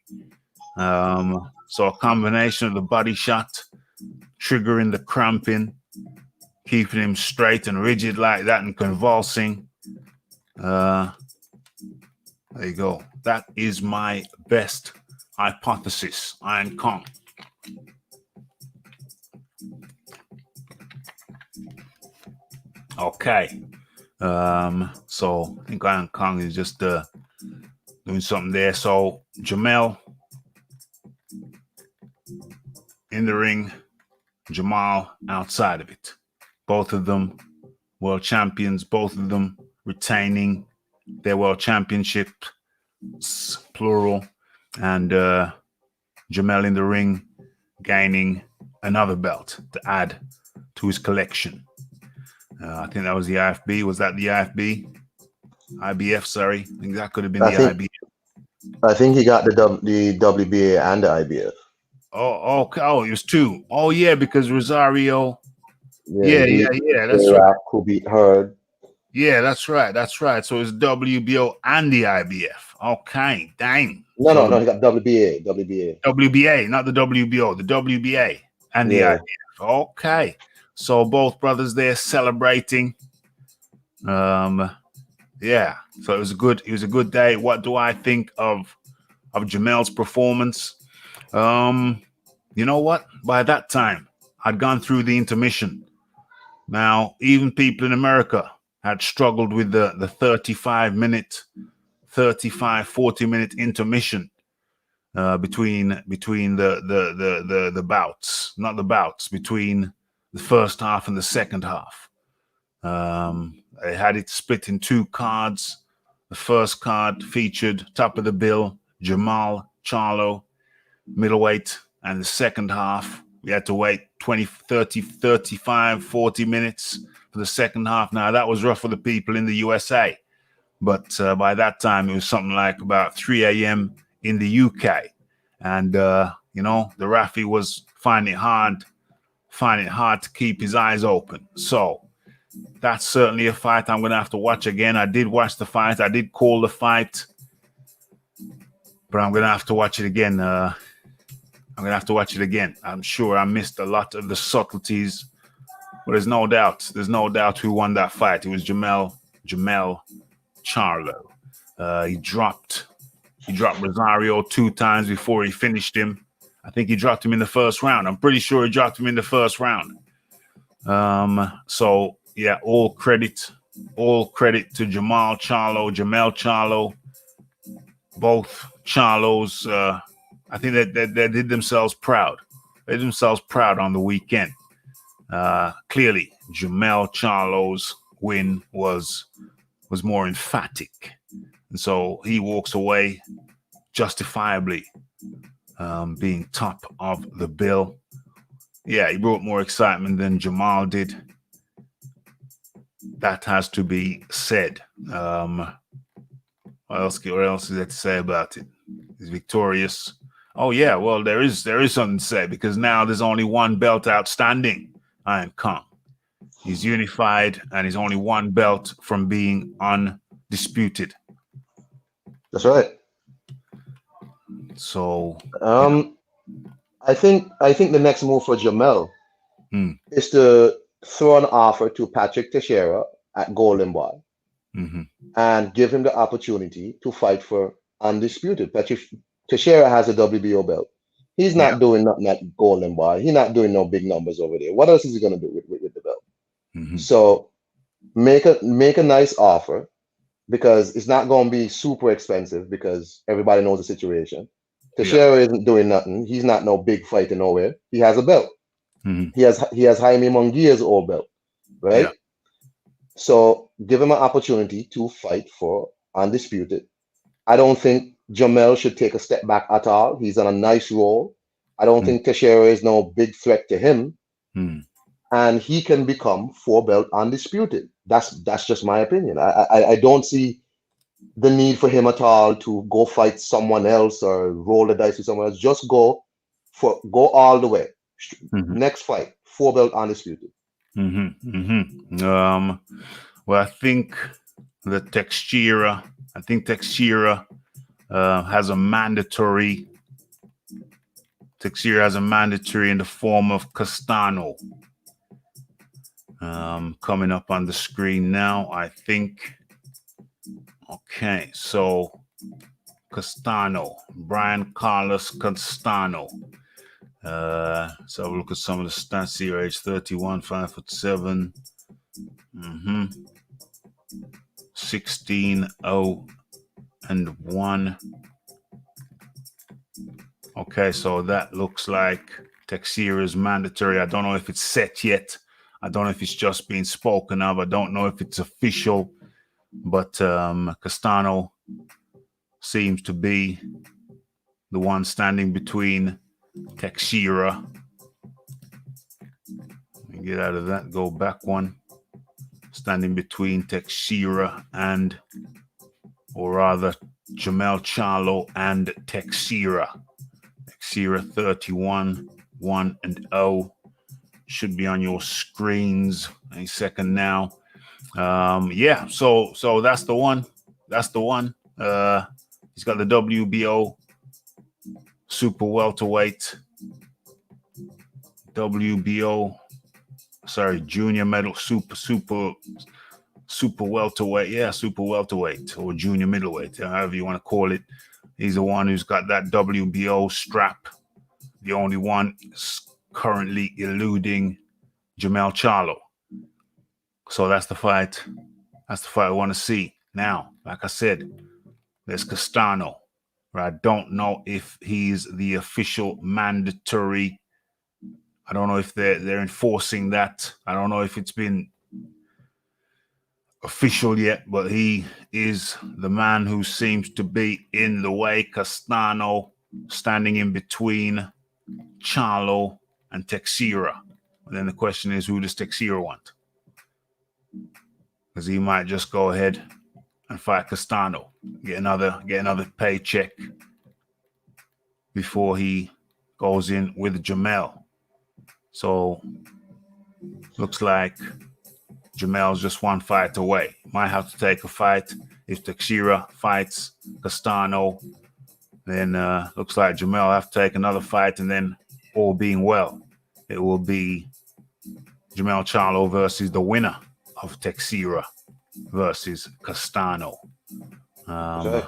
So a combination of the body shot triggering the cramping, keeping him straight and rigid like that and convulsing. There you go. That is my best hypothesis. Iron Kong. Okay. So I think Iron Kong is just doing something there. So Jamel in the ring, Jamal outside of it. Both of them world champions, both of them retaining their world championship, plural, and Jamel in the ring gaining another belt to add to his collection. I think that was the IFB. Was that the IFB? IBF, sorry. I think that could have been IBF. I think he got the WBA and the IBF. Oh, okay. Oh, it was 2. Oh, yeah, because Rosario. Yeah. That's right. Who beat Hurd. Yeah, that's right. So it's WBO and the IBF. Okay, dang. No, he got WBA, not the WBO, the WBA and the IBF. Okay, so both brothers there celebrating. Yeah. So it was a good day. What do I think of Jamel's performance? You know what? By that time, I'd gone through the intermission. Now, even people in America had struggled with the 35-minute, 40-minute intermission between the bouts, not the bouts, between the first half and the second half. They had it split in two cards. The first card featured top of the bill, Jamal Charlo, middleweight, and the second half, we had to wait 20, 30, 35, 40 minutes for the second half. Now, that was rough for the people in the USA, but by that time, it was something like about 3 a.m. in the UK. And, you know, the referee was finding it hard to keep his eyes open. So that's certainly a fight I'm going to have to watch again. I did watch the fight. I did call the fight, but I'm going to have to watch it again. I'm sure I missed a lot of the subtleties, but there's no doubt who won that fight. It was Jamel Charlo. He dropped Rosario 2 times before he finished him. I think he dropped him in the first round. I'm pretty sure he dropped him in the first round. So yeah, all credit to Jamel Charlo. Both Charlos, I think that they did themselves proud. They did themselves proud on the weekend. Clearly, Jamel Charlo's win was more emphatic, and so he walks away justifiably being top of the bill. Yeah, he brought more excitement than Jamal did. That has to be said. What else is there to say about it? He's victorious. Oh yeah, well there is something to say, because now there's only one belt outstanding. Iron Kong. He's unified, and he's only one belt from being undisputed. That's right. So I think the next move for Jamel is to throw an offer to Patrick Teixeira at Golden Boy and give him the opportunity to fight for undisputed. Patrick Teixeira has a WBO belt. He's not doing nothing at Golden Boy. He's not doing no big numbers over there. What else is he going to do with the belt? So make a nice offer, because it's not going to be super expensive, because everybody knows the situation. Teixeira isn't doing nothing. He's not no big fighter nowhere. He has a belt. He has Jaime Munguia's old belt, right? Yeah. So give him an opportunity to fight for undisputed. I don't think Jamel should take a step back at all. He's on a nice roll. I don't think Teixeira is no big threat to him. And he can become 4-belt undisputed. That's just my opinion. I don't see the need for him at all to go fight someone else or roll the dice with someone else. Just go all the way. Next fight, 4-belt undisputed. Well, I think Teixeira has a mandatory. Teixeira has a mandatory in the form of Castano. Coming up on the screen now, I think. Okay, so Castano, Brian Carlos Castano. So look at some of the stats here. Age 31, 5'7". 16-0-1. Okay, so that looks like Teixeira's mandatory. I don't know if it's set yet. I don't know if it's just being spoken of. I don't know if it's official, but Castano seems to be the one standing between Teixeira. Let me get out of that. Go back one. Standing between Teixeira and, or rather, Jamel Charlo and Teixeira. Teixeira 31, 1-0. Should be on your screens any second now. Yeah, so that's the one. He's got the WBO super welterweight, junior medal, super welterweight. Yeah, super welterweight or junior middleweight, however you want to call it. He's the one who's got that WBO strap the only one currently eluding Jermell Charlo. So that's the fight. That's the fight I want to see. Now, like I said, there's Castano. I don't know if he's the official mandatory. I don't know if they're enforcing that. I don't know if it's been official yet, but he is the man who seems to be in the way. Castano standing in between Charlo and Teixeira. And then the question is, who does Teixeira want? Because he might just go ahead and fight Castano, get another paycheck before he goes in with Jermell. So looks like Jermell's just one fight away. Might have to take a fight. If Teixeira fights Castano, then looks like Jermell have to take another fight, and then all being well, it will be Jermell Charlo versus the winner of Teixeira versus Castano. Yeah,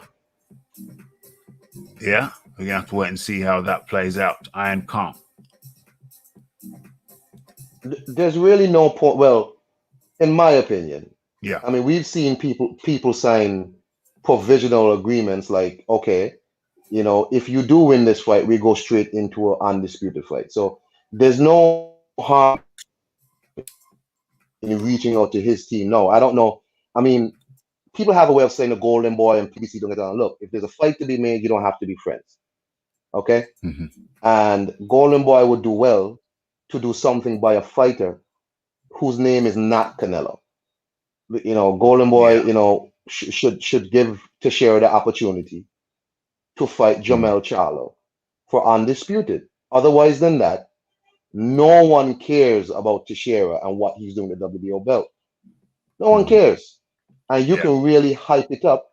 we're gonna have to wait and see how that plays out. I am calm. There's really no point. Well, in my opinion, yeah. I mean, we've seen people sign provisional agreements like, okay, you know, if you do win this fight, we go straight into an undisputed fight. So there's no harm in reaching out to his team. No, I don't know. I mean, people have a way of saying the Golden Boy and PBC don't get down. Look, if there's a fight to be made, you don't have to be friends. Okay? Mm-hmm. And Golden Boy would do well to do something by a fighter whose name is not Canelo. You know, Golden Boy, you know, should give Teixeira the opportunity to fight Jermell Charlo for undisputed. Otherwise than that, no one cares about Teixeira and what he's doing with the WBO belt. No one cares. And you can really hype it up.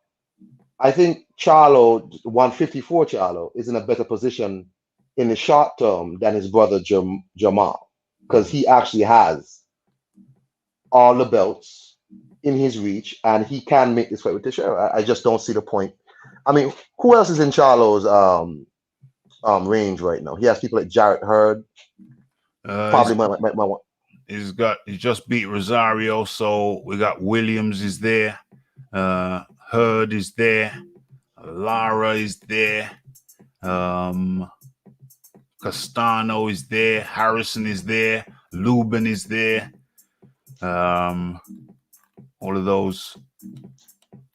I think Charlo, 154 Charlo, is in a better position in the short term than his brother Jamal, because he actually has all the belts in his reach and he can make this fight with Teixeira. I just don't see the point. I mean, who else is in Charlo's range right now? He has people like Jarrett Hurd. Probably might want. He just beat Rosario, so we got Williams is there, Hurd is there, Lara is there, Castano is there, Harrison is there, Lubin is there. All of those.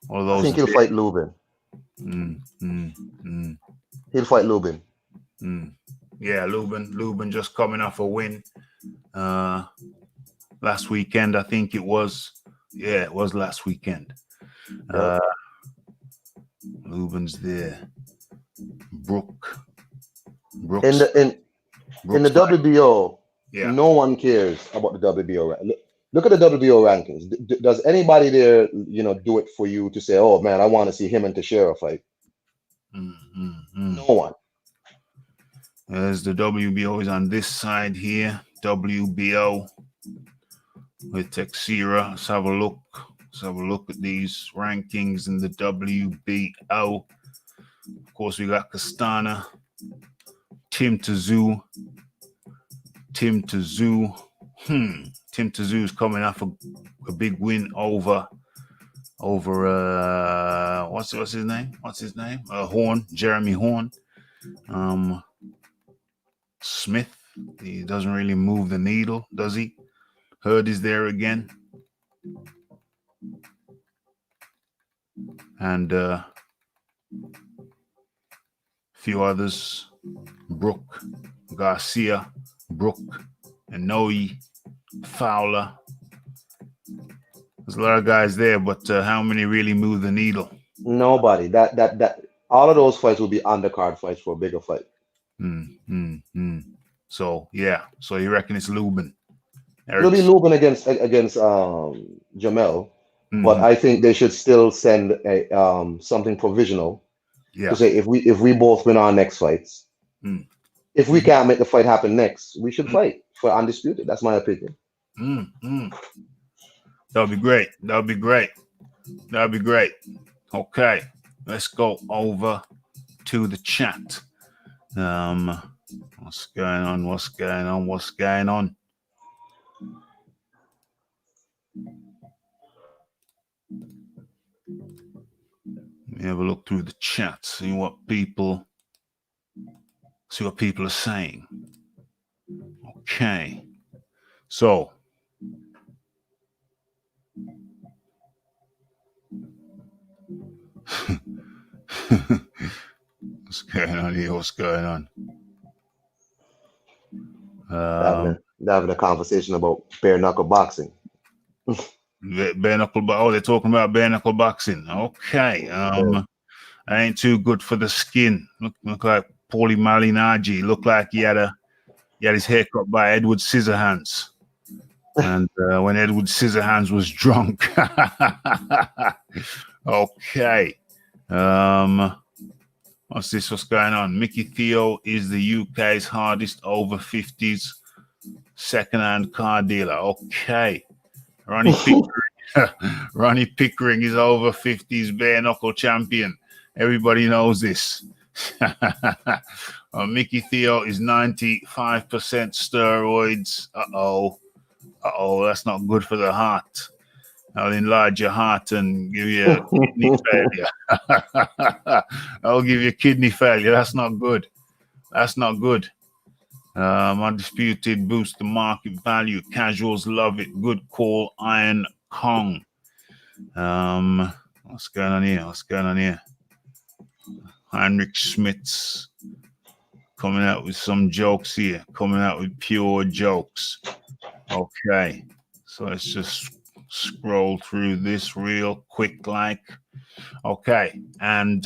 I think he'll fight Lubin. He'll fight Lubin. Yeah, Lubin just coming off a win last weekend. I think it was. Yeah, it was last weekend. Lubin's there. Brooks. In the WBO, no one cares about the WBO. Look at the WBO rankings. Does anybody there, you know, do it for you to say, "Oh man, I want to see him and Teixeira fight"? No one. As the WBO is on this side here, WBO with Teixeira. Let's have a look. Let's have a look at these rankings in the WBO. Of course, we got Castana, Tim Tszyu. Tim Tszyu is coming off a big win over what's his name? Horn, Jeremy Horn. Smith, he doesn't really move the needle, does he? Hurd is there again. And a few others. Brook, Garcia, Brook, Inoue, Fowler. There's a lot of guys there, but how many really move the needle? Nobody. That all of those fights will be undercard fights for a bigger fight. So yeah. So you reckon it's Lubin? It'll be Lubin against Jermell, but I think they should still send a something provisional to say if we both win our next fights, if we can't make the fight happen next, we should fight for undisputed. That's my opinion. That would be great. That would be great. That would be great. Okay, let's go over to the chat. What's going on? What's going on? What's going on? Let me have a look through the chat, see what people are saying. Okay. So what's going on here? What's going on? Having a conversation about bare knuckle boxing. Bare knuckle, oh, they're talking about bare knuckle boxing. Okay. Ain't too good for the skin. Look like Paulie Malignaggi. Looked like he had his hair cut by Edward Scissorhands. And when Edward Scissorhands was drunk. Okay. What's this? What's going on? Mickey Theo is the UK's hardest over 50s second-hand car dealer. Okay. Ronnie Pickering is over 50s bare knuckle champion. Everybody knows this. Mickey Theo is 95% steroids. Uh-oh, that's not good for the heart. I'll enlarge your heart and give you a kidney failure. I'll give you kidney failure. That's not good. That's not good. Undisputed boost the market value. Casuals love it. Good call, Iron Kong. What's going on here? What's going on here? Heinrich Schmitz coming out with some jokes here. Coming out with pure jokes. Okay. So let's just scroll through this real quick like. Okay. And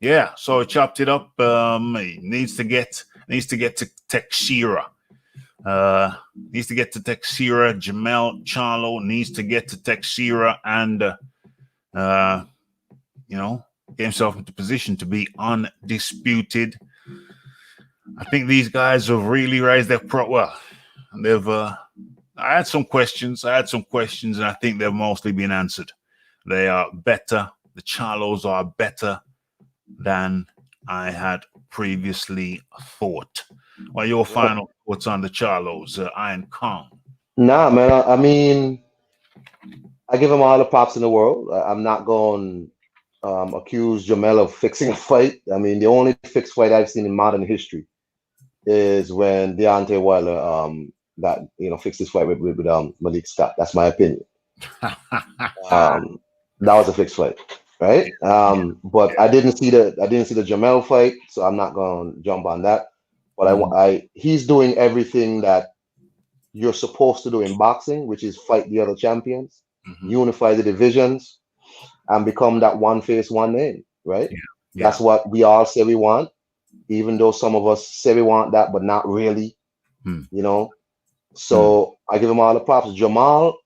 yeah, so I chopped it up. He needs to get to Teixeira. Needs to get to Teixeira. Jamel Charlo needs to get to Teixeira and get himself into position to be undisputed. I think these guys have really raised their they've I had some questions, and I think they've mostly been answered. They are better. The Charlos are better than I had previously thought. What are your final thoughts on the Charlos, Iron Kong? Nah, man. I mean, I give them all the props in the world. I'm not going accuse Jamel of fixing a fight. I mean, the only fixed fight I've seen in modern history is when Deontay Wilder fixed his fight with Malik Scott. That's my opinion. That was a fixed fight, right? But I didn't see the Jamel fight, so I'm not going to jump on that. But he's doing everything that you're supposed to do in boxing, which is fight the other champions, unify the divisions, and become that one face, one name, right? Yeah. That's what we all say we want, even though some of us say we want that, but not really, So I give him all the props. Jamal,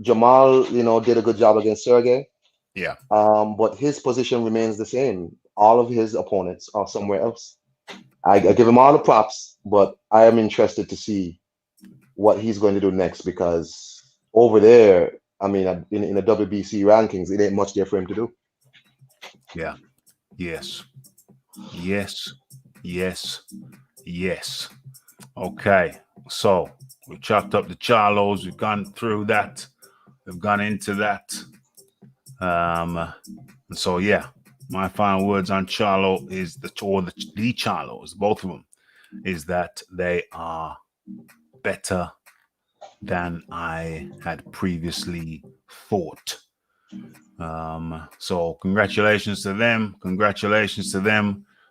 did a good job against Sergey. Yeah. But his position remains the same. All of his opponents are somewhere else. I give him all the props, but I am interested to see what he's going to do next, because over there, I mean, in the WBC rankings, it ain't much there for him to do. Yeah. Yes. Okay. So we chopped up the Charlos. We've gone through that. We've gone into that. And so, yeah, my final words on Charlo is the Charlos, both of them, is that they are better than I had previously thought. So congratulations to them.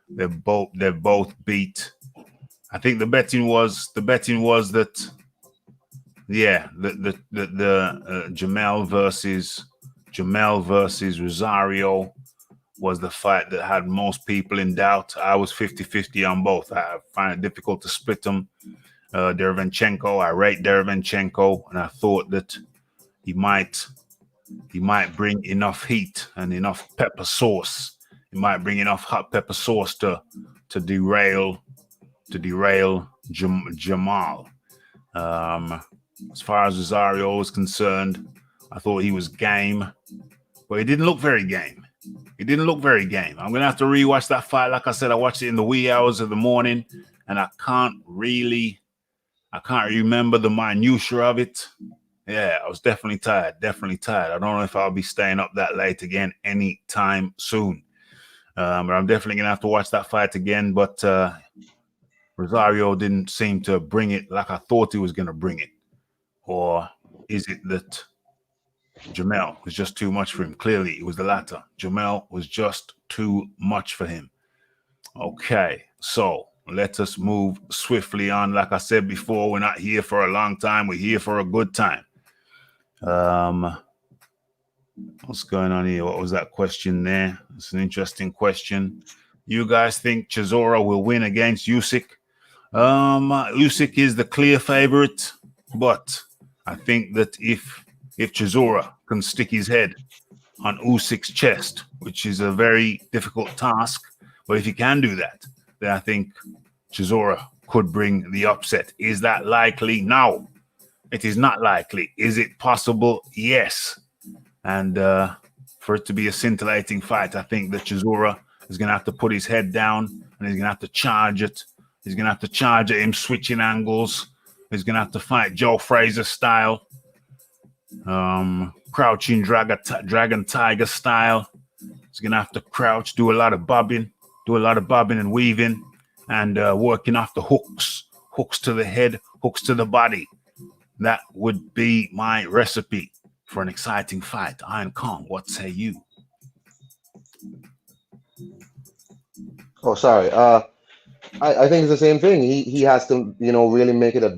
They're both beat. I think the betting was that, yeah, the Jamel versus Rosario was the fight that had most people in doubt. I was 50-50 on both. I find it difficult to split them. Derevyanchenko, I rate Derevyanchenko, and I thought that he might bring enough heat and enough pepper sauce. He might bring enough hot pepper sauce to derail Jamal. As far as Rosario was concerned, I thought he was game, but he didn't look very game. I'm going to have to rewatch that fight. Like I said, I watched it in the wee hours of the morning, and I can't remember the minutiae of it. Yeah, I was definitely tired. I don't know if I'll be staying up that late again anytime soon. But I'm definitely going to have to watch that fight again. But Rosario didn't seem to bring it like I thought he was going to bring it. Or is it that Jamel was just too much for him? Clearly, it was the latter. Jamel was just too much for him. Okay, so let us move swiftly on. Like I said before, we're not here for a long time. We're here for a good time. What's going on here? What was that question there? It's an interesting question. You guys think Chisora will win against Usyk? Usyk is the clear favorite, but I think that if Chisora can stick his head on Usyk's chest, which is a very difficult task, but if he can do that, then I think Chisora could bring the upset. Is that likely? No, it is not likely. Is it possible? Yes. And for it to be a scintillating fight, I think that Chisora is going to have to put his head down and he's going to have to charge it. He's going to have to charge at him, switching angles. He's going to have to fight Joe Frazier style, crouching dragon tiger style. He's going to have to crouch, do a lot of bobbing and weaving, and working off the hooks to the head, hooks to the body. That would be my recipe for an exciting fight. Iron Kong, what say you? Oh, sorry. I think it's the same thing. He has to, really make it a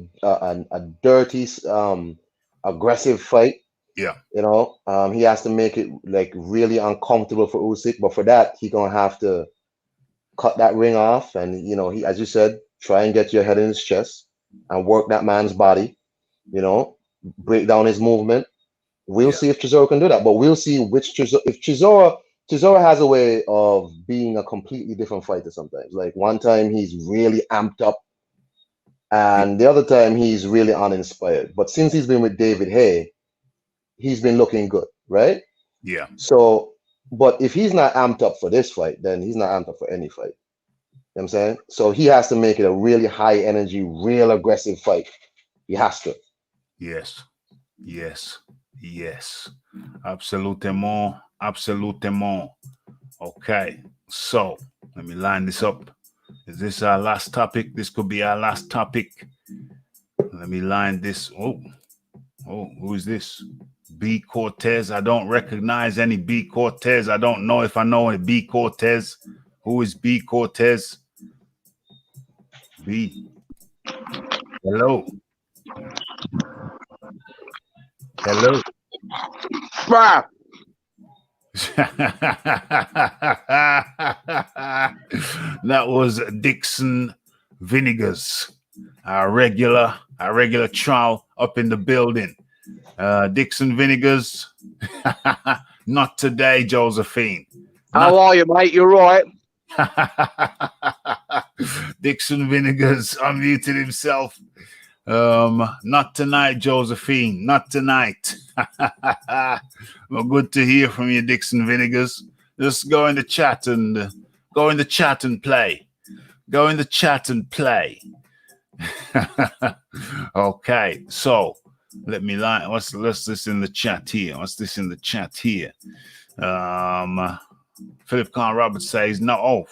dirty, aggressive fight. Yeah. He has to make it like really uncomfortable for Usyk, but for that, he's gonna have to cut that ring off, and he, as you said, try and get your head in his chest and work that man's body. Break down his movement. We'll see if Chisora can do that, but we'll see which Chisora has a way of being a completely different fighter sometimes. Like one time he's really amped up, and the other time he's really uninspired. But since he's been with David Haye, he's been looking good, right? Yeah. So, but if he's not amped up for this fight, then he's not amped up for any fight. You know what I'm saying? So he has to make it a really high energy, real aggressive fight. He has to. Yes. Absolutement. Okay, so let me line this up. Is this our last topic? This could be our last topic. Let me line this. Oh, who is this? B. Cortez. I don't recognize any B. Cortez. I don't know if I know any B. Cortez. Who is B. Cortez? B. Hello. Bruh. That was Dixon Vinegars, our regular trial up in the building. Dixon Vinegars. Not today, Josephine. How are you, mate? You're right. Dixon Vinegars unmuted himself. Not tonight, Josephine. Not tonight. Well, good to hear from you, Dixon Vinegars. Just go in the chat and play. Go in the chat and play. Okay, so let me line. What's this in the chat here? Philip Khan Roberts says no. Oh,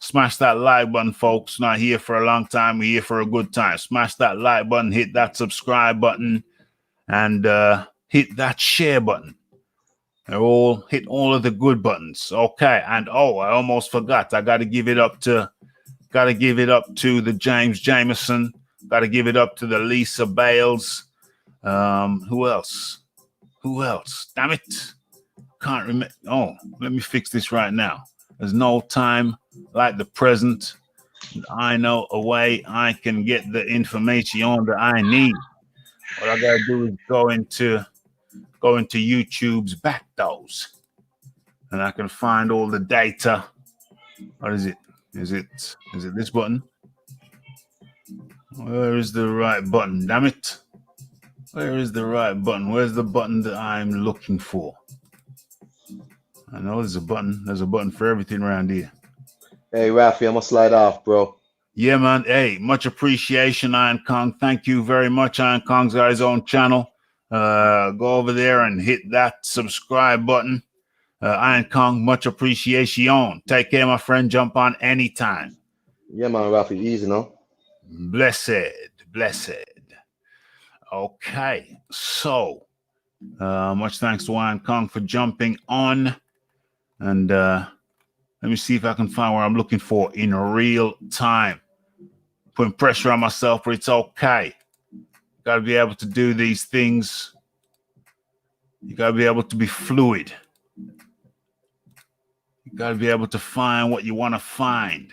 smash that like button, folks. Not here for a long time. We're here for a good time. Smash that like button, hit that subscribe button, and hit that share button. Hit all of the good buttons. Okay, and I almost forgot. I gotta give it up to the James Jameson. Gotta give it up to the Lisa Bales. Who else? Damn it. Can't remember. Oh, let me fix this right now. There's no time like the present. I know a way I can get the information that I need. What I gotta do is go into YouTube's back doors, and I can find all the data. What is it? Is it this button? Where is the right button? Damn it! Where is the right button? Where's the button that I'm looking for? I know there's a button. There's a button for everything around here. Hey, Rafi, I'm gonna slide off, bro. Yeah, man. Hey, much appreciation, Iron Kong. Thank you very much. Iron Kong's got his own channel. Go over there and hit that subscribe button. Iron Kong, much appreciation. Take care, my friend. Jump on anytime. Yeah, man, Rafi, easy, no? Blessed. Okay, so much thanks to Iron Kong for jumping on. And let me see if I can find what I'm looking for in real time. Putting pressure on myself, but it's okay. Got to be able to do these things. You got to be able to be fluid. You got to be able to find what you want to find.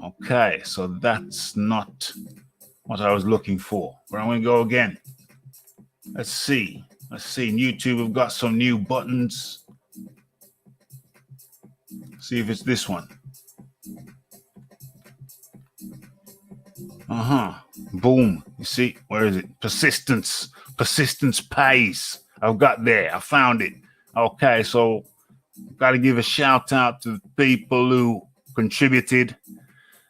Okay, so that's not what I was looking for. But I'm going to go again. Let's see. In YouTube, we've got some new buttons. See if it's this one. Boom. You see, where is it? Persistence pays. I've got there. I found it. Okay, so got to give a shout out to the people who contributed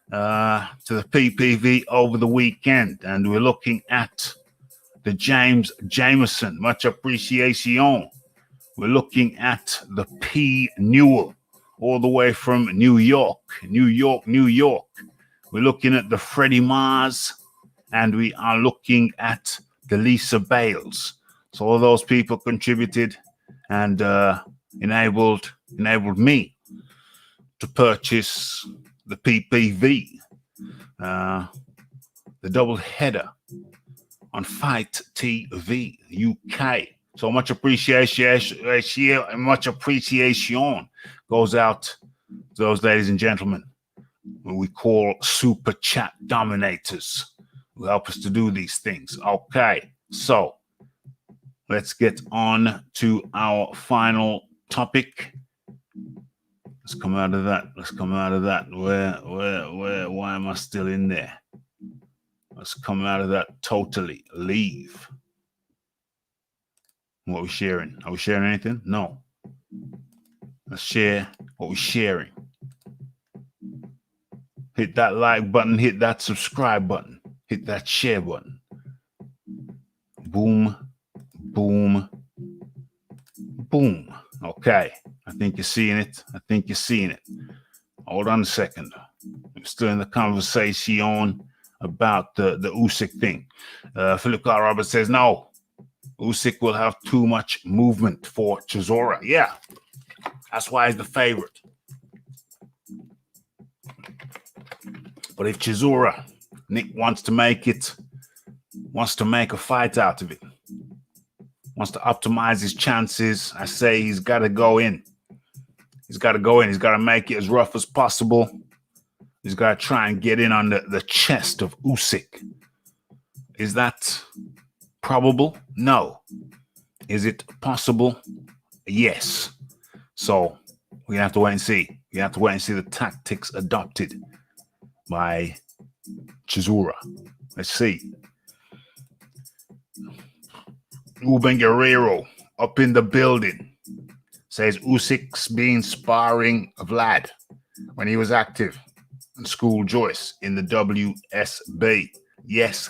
to the PPV over the weekend, and we're looking at the James Jameson. Much appreciation. We're looking at the P. Newell, all the way from New York. We're looking at the Freddie Mars, and we are looking at the Lisa Bales. So all those people contributed and enabled me to purchase the PPV, the double header on Fight TV UK. So much appreciation goes out to those ladies and gentlemen who we call super chat dominators, who help us to do these things. Okay, so let's get on to our final topic. Let's come out of that. Why am I still in there? Let's come out of that totally. Leave. What are we sharing? Are we sharing anything? No. Let's share what we're sharing. Hit that like button, hit that subscribe button, hit that share button. Boom, boom, boom. Okay, I think you're seeing it. Hold on a second. I'm still in the conversation about the Usyk thing. Philip Carl Roberts says, no, Usyk will have too much movement for Chisora. Yeah, that's why he's the favorite. But if Chisora, Nick wants to make a fight out of it, wants to optimize his chances, I say he's got to go in. He's got to make it as rough as possible. He's got to try and get in on the chest of Usyk. Is that probable? No. Is it possible? Yes. So we have to wait and see. We have to wait and see the tactics adopted by Chisora. Let's see. Ruben Guerrero up in the building says Usyk's been sparring Vlad when he was active and School Joyce in the WSB. Yes.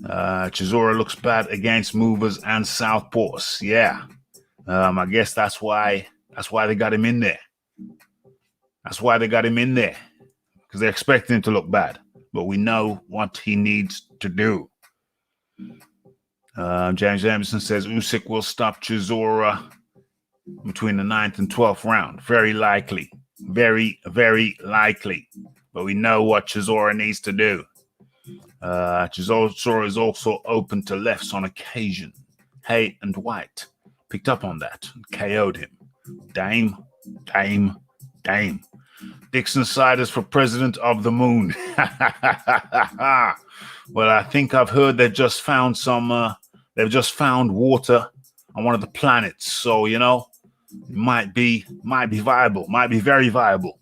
Chisora looks bad against movers and southpaws. Yeah. I guess that's why they got him in there. Because they're expecting him to look bad. But we know what he needs to do. James Anderson says Usyk will stop Chisora between the 9th and 12th round. Very likely. Very, very likely. But we know what Chisora needs to do. Chisora is also open to lefts on occasion. Hay and White picked up on that and KO'd him. Dame. Dixon Siders for president of the moon. Well, I think I've heard they've just found water on one of the planets. So, it might be viable, might be very viable.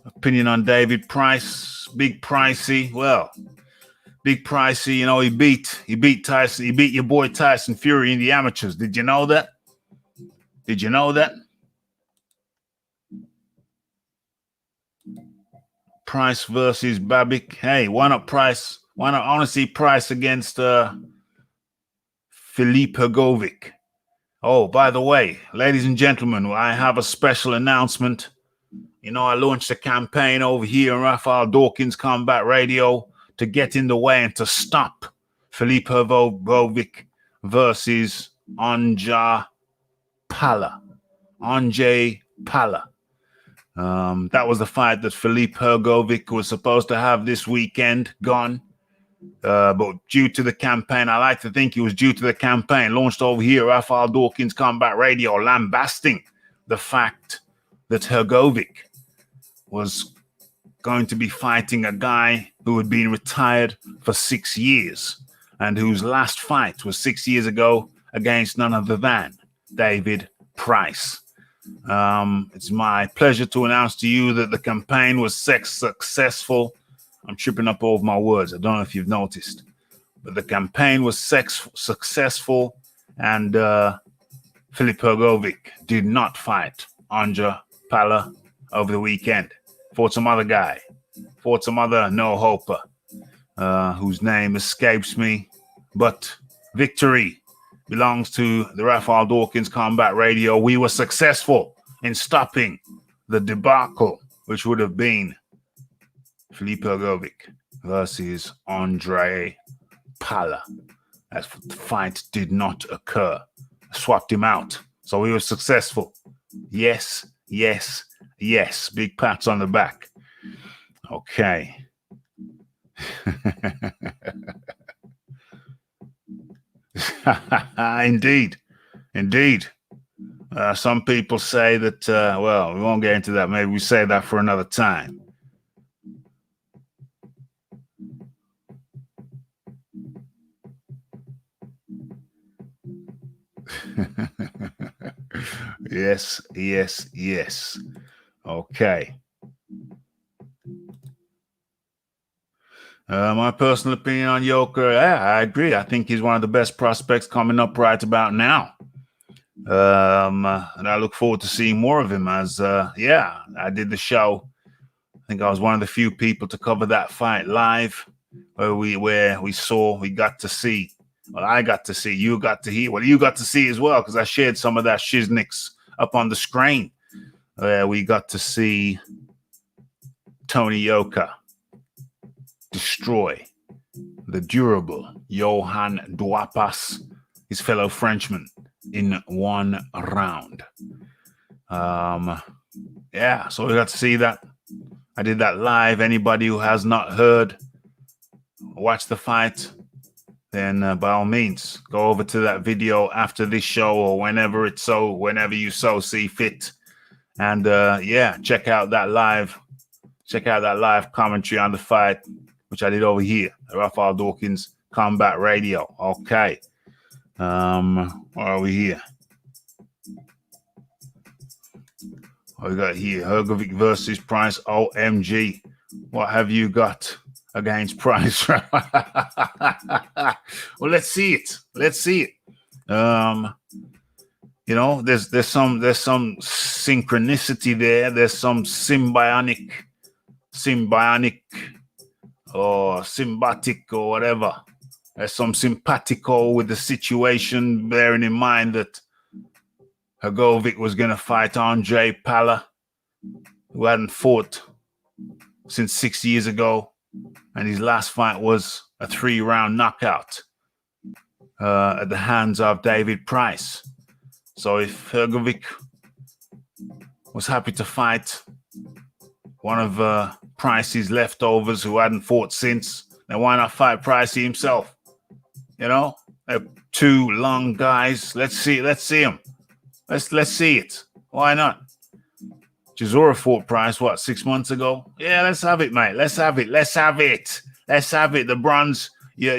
Opinion on David Price, big pricey. Well, big pricey, he beat Tyson, he beat your boy Tyson Fury in the amateurs. Did you know that? Price versus Babik. Hey, why not Price? Why not honestly Price against Filip Hrgovic? Oh, by the way, ladies and gentlemen, I have a special announcement. You know, I launched a campaign over here on Raphael Dawkins Combat Radio to get in the way and to stop Filip Hrgovic versus Anjay Pala. That was the fight that Filip Hrgovic was supposed to have this weekend, gone. But due to the campaign, I like to think it was due to the campaign launched over here, Raphael Dawkins Combat Radio, lambasting the fact that Hrgovic was going to be fighting a guy who had been retired for 6 years and whose last fight was 6 years ago against none other than David Price. It's my pleasure to announce to you that the campaign was successful. I'm tripping up over my words. I don't know if you've noticed, but the campaign was successful, and Filip Hrgovic did not fight Anjay Pala over the weekend. Fought some other guy, fought some other no-hoper, whose name escapes me, but victory belongs to the Raphael Dawkins Combat Radio. We were successful in stopping the debacle, which would have been Filip Hrgovic versus Anjay Pala. That fight did not occur. I swapped him out. So we were successful. Yes, yes, yes. Big pats on the back. Okay. Indeed. Some people say that, well, we won't get into that. Maybe we say that for another time. Yes. Okay. My personal opinion on Yoker, I agree. I think he's one of the best prospects coming up right about now. And I look forward to seeing more of him as, I did the show. I think I was one of the few people to cover that fight live, where we got to see. Well, I got to see, you got to hear. Well, you got to see as well, because I shared some of that shiznix up on the screen. We got to see Tony Yoka destroy the durable Johan Duapas, his fellow Frenchman, in one round. So we got to see that. I did that live. Anybody who has not heard, watch the fight, then by all means, go over to that video after this show or whenever you so see fit. And check out that live commentary on the fight, which I did over here at Raphael Dawkins Combat Radio. Okay. Where are we here? What we got here? Hrgovic versus Price. OMG. What have you got against Price? Well, let's see it. There's some synchronicity there. There's some symbiotic or symbiotic or whatever. There's some simpatico with the situation, bearing in mind that Hrgovic was going to fight Anjay Pala, who hadn't fought since 6 years ago, and his last fight was a 3-round knockout at the hands of David Price. So if Hrgovic was happy to fight one of Price's leftovers who hadn't fought since, then why not fight Price himself? They're two long guys. Let's see him. Let's see it. Why not? Chisora fought Price, 6 months ago? Yeah, let's have it, mate. Let's have it. The bronze. You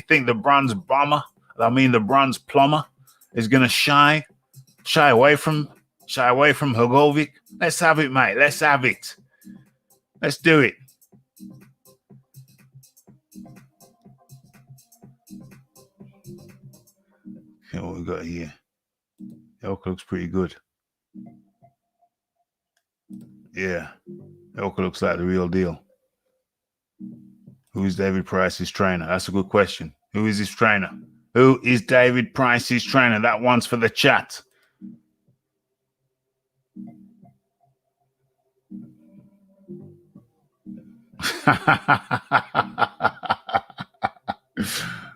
think the bronze bomber? The bronze plumber is gonna shy away from Hrgovic? Let's have it, mate. Let's have it. Let's do it. Okay, what we got here? Yoka looks pretty good. Yeah. Elka looks like the real deal. Who is David Price's trainer? That's a good question. Who is his trainer? Who is David Price's trainer? That one's for the chat.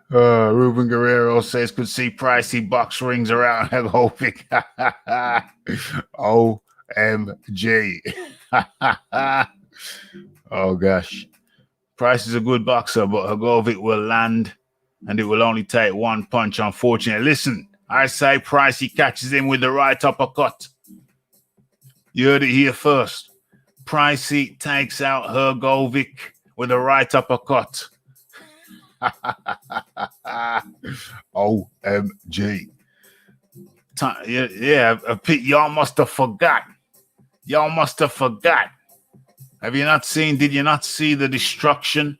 Ruben Guerrero says could see pricey box rings around Helgovic. OMG. Oh gosh. Price is a good boxer, but Helgovic will land and it will only take one punch, unfortunately. Listen, I say Pricey catches him with the right uppercut. You heard it here first. Pricey takes out Helgovic with the right uppercut. OMG. Yeah, Pete, y'all must have forgot. Y'all must have forgot. Have you not seen, did you not see the destruction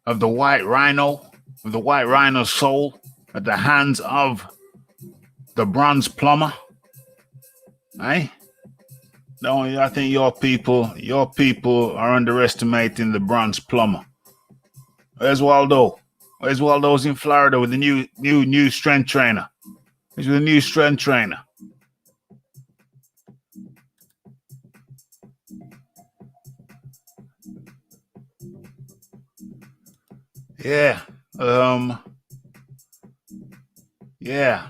of the White Rhino, of the White Rhino's soul at the hands of the Bronze Plumber? Eh? No, I think your people are underestimating the Bronze Plumber. Where's Waldo? Where's Waldo's in Florida with the new strength trainer? He's with a new strength trainer. Yeah. Yeah.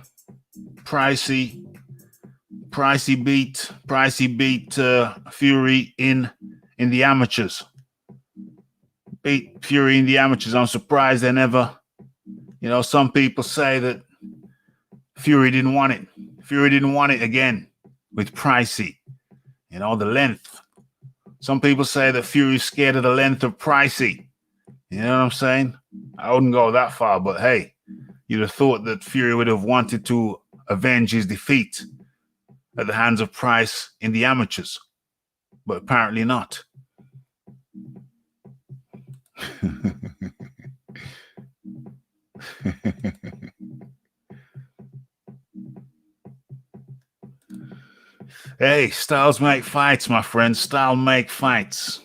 Pricey beat Fury in the amateurs. Beat Fury in the amateurs. I'm surprised they never, some people say that Fury didn't want it. Fury didn't want it again with Pricey. The length. Some people say that Fury's scared of the length of Pricey. You know what I'm saying? I wouldn't go that far, but hey, you'd have thought that Fury would have wanted to avenge his defeat at the hands of Price in the amateurs, but apparently not. Hey, styles make fights, my friend. Style make fights.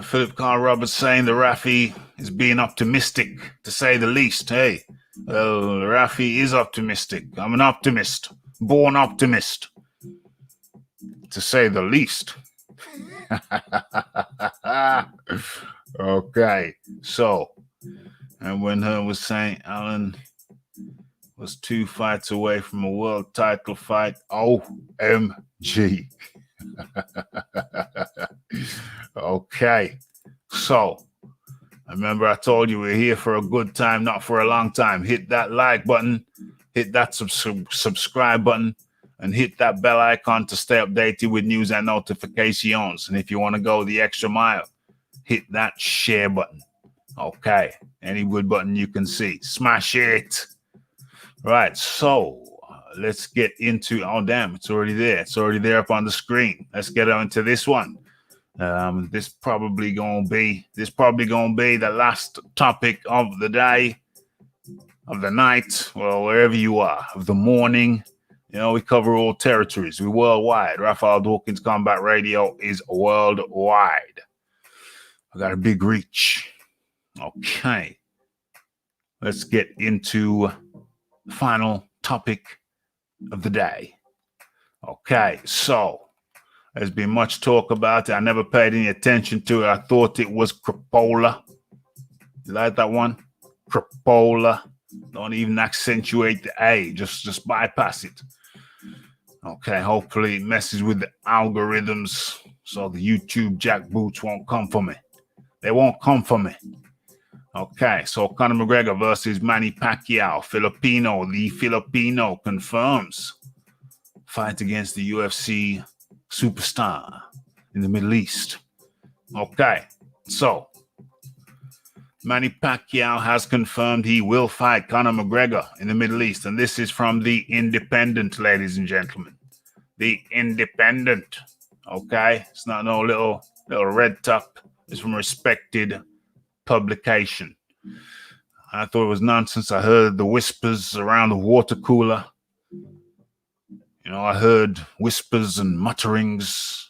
Philip Carl Roberts saying the Rafi is being optimistic, to say the least. Hey, well, Rafi is optimistic. I'm an optimist, born optimist, to say the least. Okay, so, and when her was saying Alan was 2 fights away from a world title fight, OMG. Okay, so remember I told you we're here for a good time, not for a long time. Hit that like button, hit that subscribe button, and hit that bell icon to stay updated with news and notifications. And if you want to go the extra mile, hit that share button. Okay, any good button you can see, smash it. Right, so let's get into, oh damn, it's already there. It's already there up on the screen. Let's get on to this one. This probably gonna be the last topic of the day, of the night, well, wherever you are, of the morning. We cover all territories. We're worldwide. Raphael Dawkins Combat Radio is worldwide. I got a big reach. Okay, let's get into the final topic of the day. Okay, so there's been much talk about it. I never paid any attention to it. I thought it was crapola. You like that one? Crapola. Don't even accentuate the A. Just bypass it. Okay, hopefully it messes with the algorithms so the YouTube jackboots won't come for me. They won't come for me. Okay, so Conor McGregor versus Manny Pacquiao. The Filipino confirms fight against the UFC superstar in the Middle East. Okay, so Manny Pacquiao has confirmed he will fight Conor McGregor in the Middle East. And this is from The Independent, ladies and gentlemen. The Independent. Okay, it's not no little red top. It's from a respected publication. I thought it was nonsense. I heard the whispers around the water cooler I heard whispers and mutterings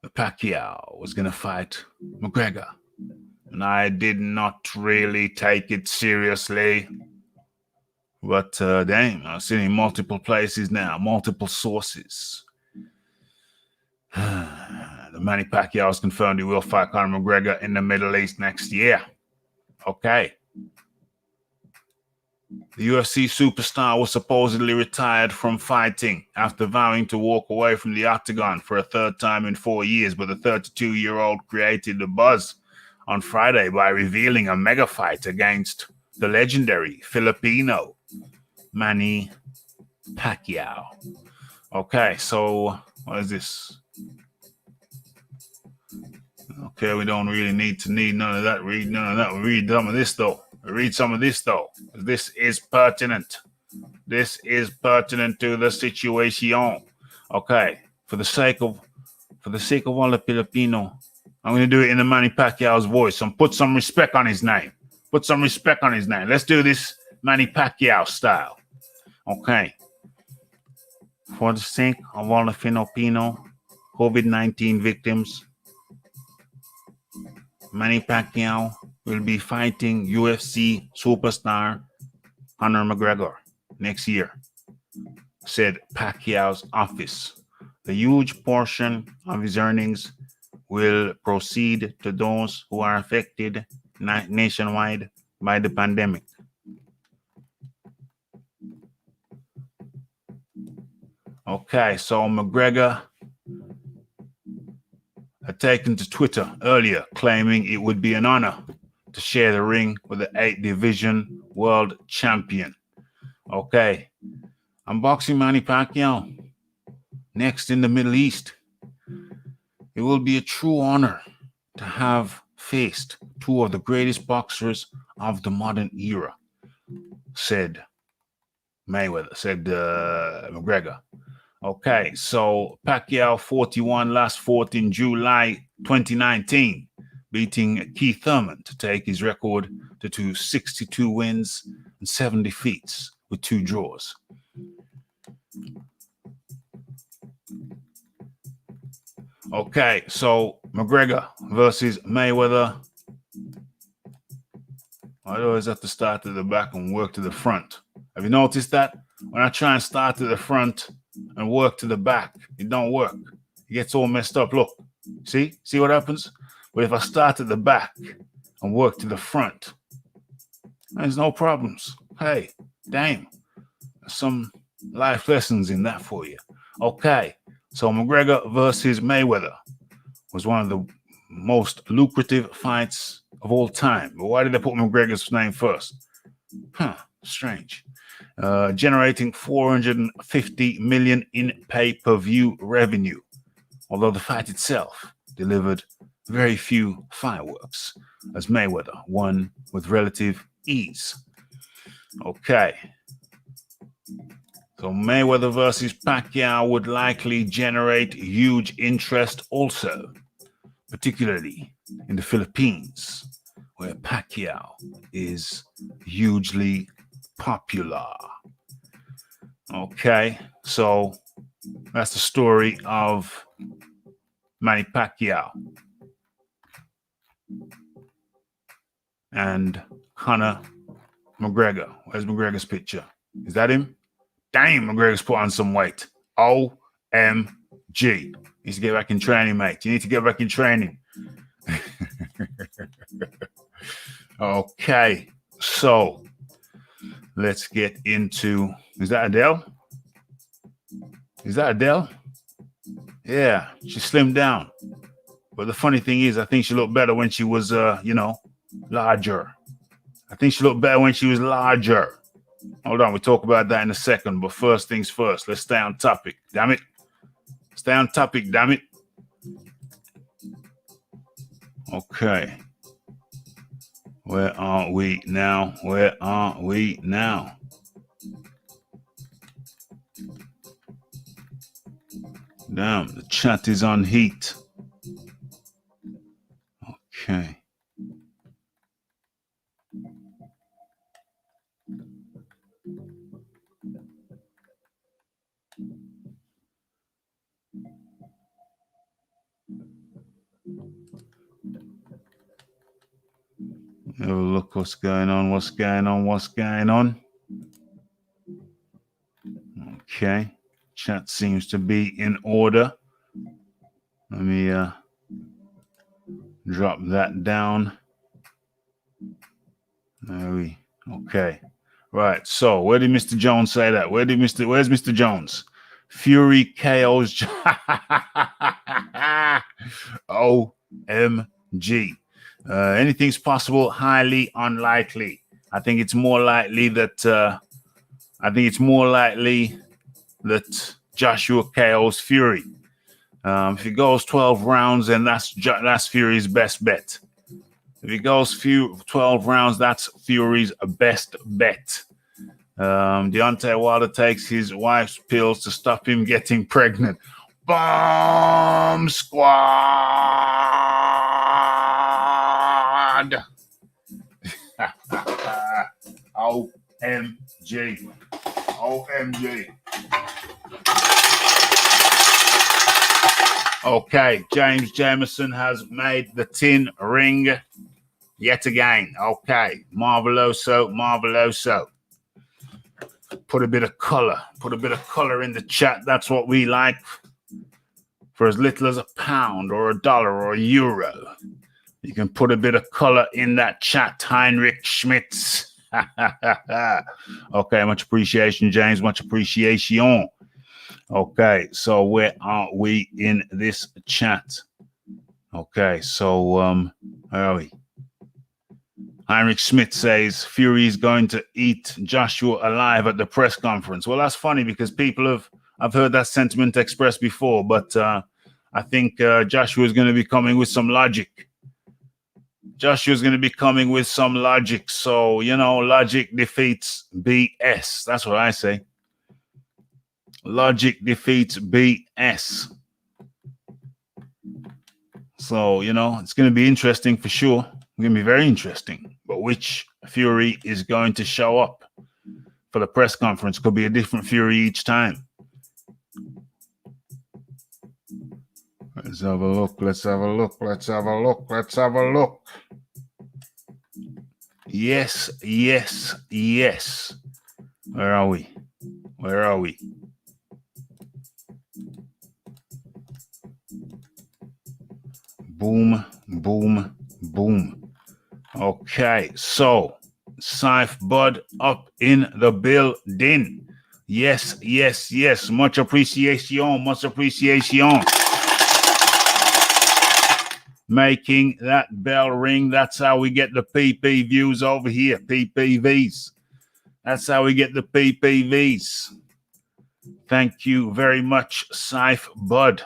that Pacquiao was going to fight McGregor. And I did not really take it seriously. But damn, I've seen it in multiple places now, multiple sources. The Manny Pacquiao has confirmed he will fight Conor McGregor in the Middle East next year. Okay. The UFC superstar was supposedly retired from fighting after vowing to walk away from the octagon for a third time in 4 years, but the 32-year-old created a buzz on Friday by revealing a mega fight against the legendary Filipino Manny Pacquiao. Okay, so what is this? Okay, we don't really need none of that. Read none of that. We read some of this though. This is pertinent. This is pertinent to the situation. Okay, for the sake of all the Filipino, I'm going to do it in the Manny Pacquiao's voice. And put some respect on his name. Let's do this Manny Pacquiao style. Okay. For the sake of all the Filipino COVID-19 victims, Manny Pacquiao will be fighting UFC superstar Conor McGregor next year, said Pacquiao's office. The huge portion of his earnings will proceed to those who are affected nationwide by the pandemic. Okay, so McGregor had taken to Twitter earlier, claiming it would be an honor to share the ring with the 8-division world champion. Okay, unboxing Manny Pacquiao next in the Middle East. It will be a true honor to have faced two of the greatest boxers of the modern era, said McGregor. Okay, so Pacquiao 41 last fought in July 2019, beating Keith Thurman to take his record to 62 wins and 7 defeats with 2 draws. Okay, so McGregor versus Mayweather. I always have to start at the back and work to the front. Have you noticed that? When I try and start at the front and work to the back, it don't work. It gets all messed up. Look, see what happens? But if I start at the back and work to the front, there's no problems. Hey, damn, some life lessons in that for you. Okay, so McGregor versus Mayweather was one of the most lucrative fights of all time. But why did they put McGregor's name first? Strange. Generating $450 million in pay-per-view revenue, although the fight itself delivered very few fireworks, as Mayweather won with relative ease. Okay. So Mayweather versus Pacquiao would likely generate huge interest also, particularly in the Philippines, where Pacquiao is hugely popular. Okay, so that's the story of Manny Pacquiao and Conor McGregor. Where's McGregor's picture? Is that him? Damn, McGregor's put on some weight. OMG. He needs to get back in training, mate. You need to get back in training. Okay, so let's get into, is that Adele? Yeah, she slimmed down. But the funny thing is, I think she looked better when she was, larger. Hold on, we'll talk about that in a second. But first things first, let's stay on topic. Damn it. Okay. Where are we now? Damn, the chat is on heat. Okay. Have a look what's going on. Okay. Chat seems to be in order. Let me drop that down. Okay. Right. So where did Mr. Jones say that? Where's Mr. Jones? Fury KO's OMG. Anything's possible, highly unlikely. I think it's more likely that Joshua KO's Fury. If he goes 12 rounds, then that's Fury's best bet. If he goes 12 rounds, that's Fury's best bet. Deontay Wilder takes his wife's pills to stop him getting pregnant. Bomb squad. OMG. Okay, James Jameson has made the tin ring yet again. Okay, marveloso. Put a bit of color in the chat. That's what we like. For as little as £1 or $1 or €1, you can put a bit of color in that chat. Heinrich Schmitz. Okay, much appreciation, James. Much appreciation. Okay, so where are we in this chat? Okay, so where are we? Heinrich Schmidt says Fury is going to eat Joshua alive at the press conference. Well, that's funny because I've heard that sentiment expressed before, but I think Joshua is going to be coming with some logic. So, logic defeats BS. That's what I say. Logic defeats BS. So, it's going to be interesting for sure. It's going to be very interesting. But which Fury is going to show up for the press conference? Could be a different Fury each time. Let's have a look. Yes. Where are we? Boom. Okay, so Saif Bud up in the building. Yes. Much appreciation. Making that bell ring. That's how we get the PP views over here. PPVs. That's how we get the PPVs. Thank you very much, Saif Bud.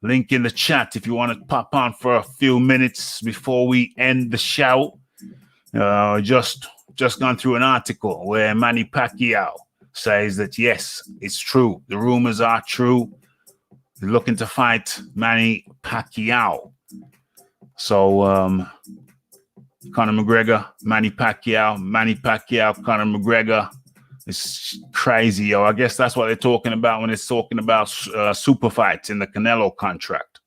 Link in the chat if you want to pop on for a few minutes before we end the show. Just gone through an article where Manny Pacquiao says that, yes, it's true. The rumors are true. He's looking to fight Manny Pacquiao. So, Conor McGregor, Manny Pacquiao, Conor McGregor. It's crazy, yo. I guess that's what they're talking about when it's talking about super fights in the Canelo contract.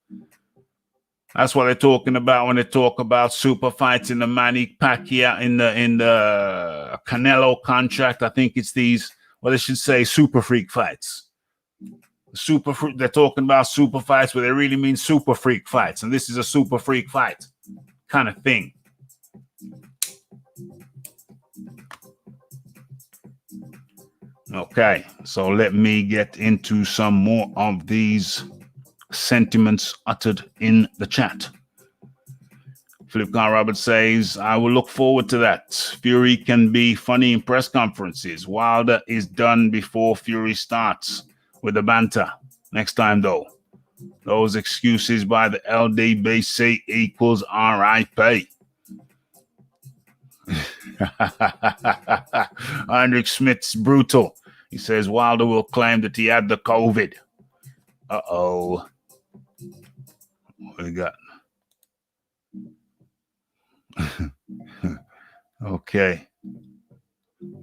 That's what they're talking about when they talk about super fights in the Manny Pacquiao in the Canelo contract. I think it's these, well, they should say super freak fights. They're talking about super fights, but they really mean super freak fights, and this is a super freak fight kind of thing. Okay, so let me get into some more of these sentiments uttered in the chat. Philip Carr Roberts says, I will look forward to that. Fury can be funny in press conferences. Wilder is done before Fury starts with the banter. Next time, though, those excuses by the LDBC equals RIP. Heinrich Smith's brutal. He says Wilder will claim that he had the COVID. Uh-oh. What we got? Okay.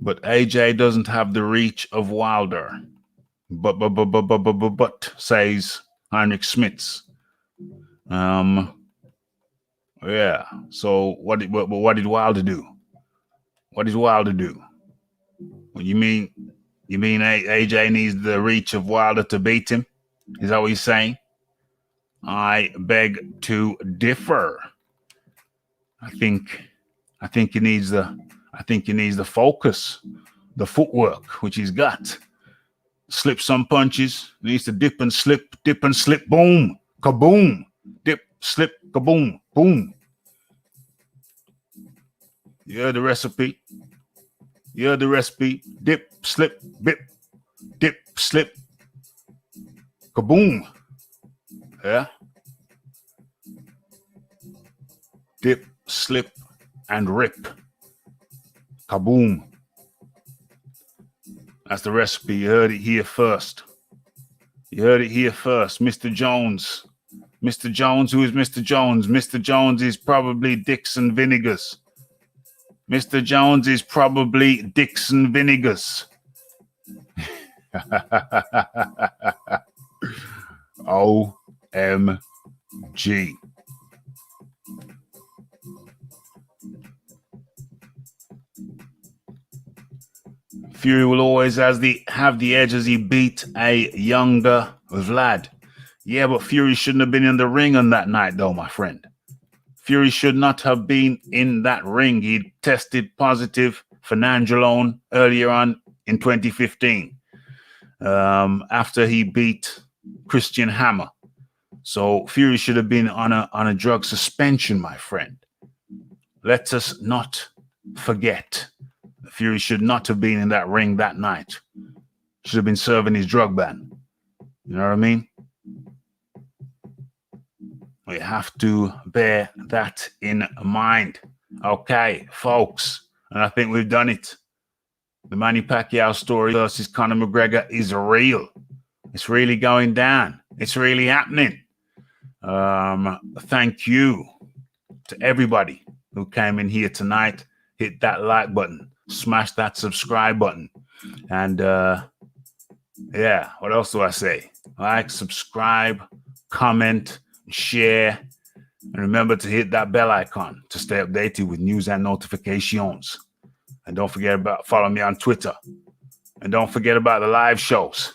But AJ doesn't have the reach of Wilder. But says Heinrich Smith. Yeah. So what did Wilder do? What did Wilder do? Well, you mean AJ needs the reach of Wilder to beat him? Is that what you're saying? I beg to differ. I think he needs the focus, the footwork, which he's got. Slip some punches. He needs to dip and slip, boom, kaboom, dip, slip, kaboom, boom. You heard the recipe. Dip, slip, bip, dip, slip, kaboom. Yeah. Dip, slip, and rip. Kaboom. That's the recipe. You heard it here first. Mr. Jones. Mr. Jones, who is Mr. Jones? Mr. Jones is probably Dixon Vinegars. OMG. Fury will always have the edge as he beat a younger Vlad. Yeah, but Fury shouldn't have been in the ring on that night, though, my friend. Fury should not have been in that ring. He tested positive for nandrolone earlier on in 2015 after he beat Christian Hammer. So Fury should have been on a drug suspension, my friend. Let us not forget. Fury should not have been in that ring that night. Should have been serving his drug ban. You know what I mean? We have to bear that in mind. Okay, folks. And I think we've done it. The Manny Pacquiao story versus Conor McGregor is real. It's really going down. It's really happening. Thank you to everybody who came in here tonight. Hit that like button. Smash that subscribe button. And yeah, what else do I say? Like, subscribe, comment, share, and remember to hit that bell icon to stay updated with news and notifications. And don't forget about follow me on Twitter. And don't forget about the live shows.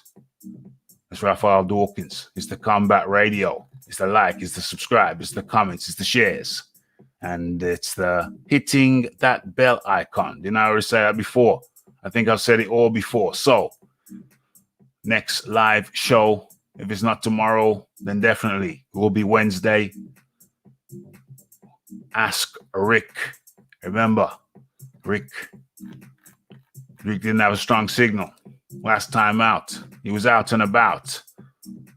It's Raphael Dawkins. It's the Combat Radio. It's the like, it's the subscribe, it's the comments, it's the shares. And it's the hitting that bell icon. Didn't I already say that before? I think I've said it all before. So, next live show, if it's not tomorrow, then definitely it will be Wednesday. Ask Rick. Remember, Rick didn't have a strong signal last time out. He was out and about.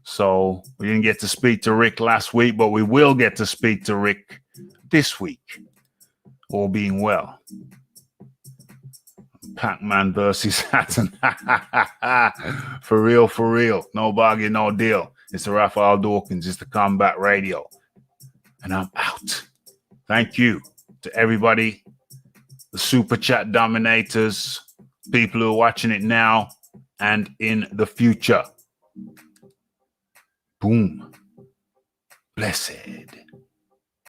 So we didn't get to speak to Rick last week, but we will get to speak to Rick this week, all being well. Pac-Man versus Hatton. For real. No bargain, no deal. It's the Raphael Dawkins. It's the Combat Radio. And I'm out. Thank you to everybody, the Super Chat dominators, people who are watching it now and in the future. Boom. Blessed.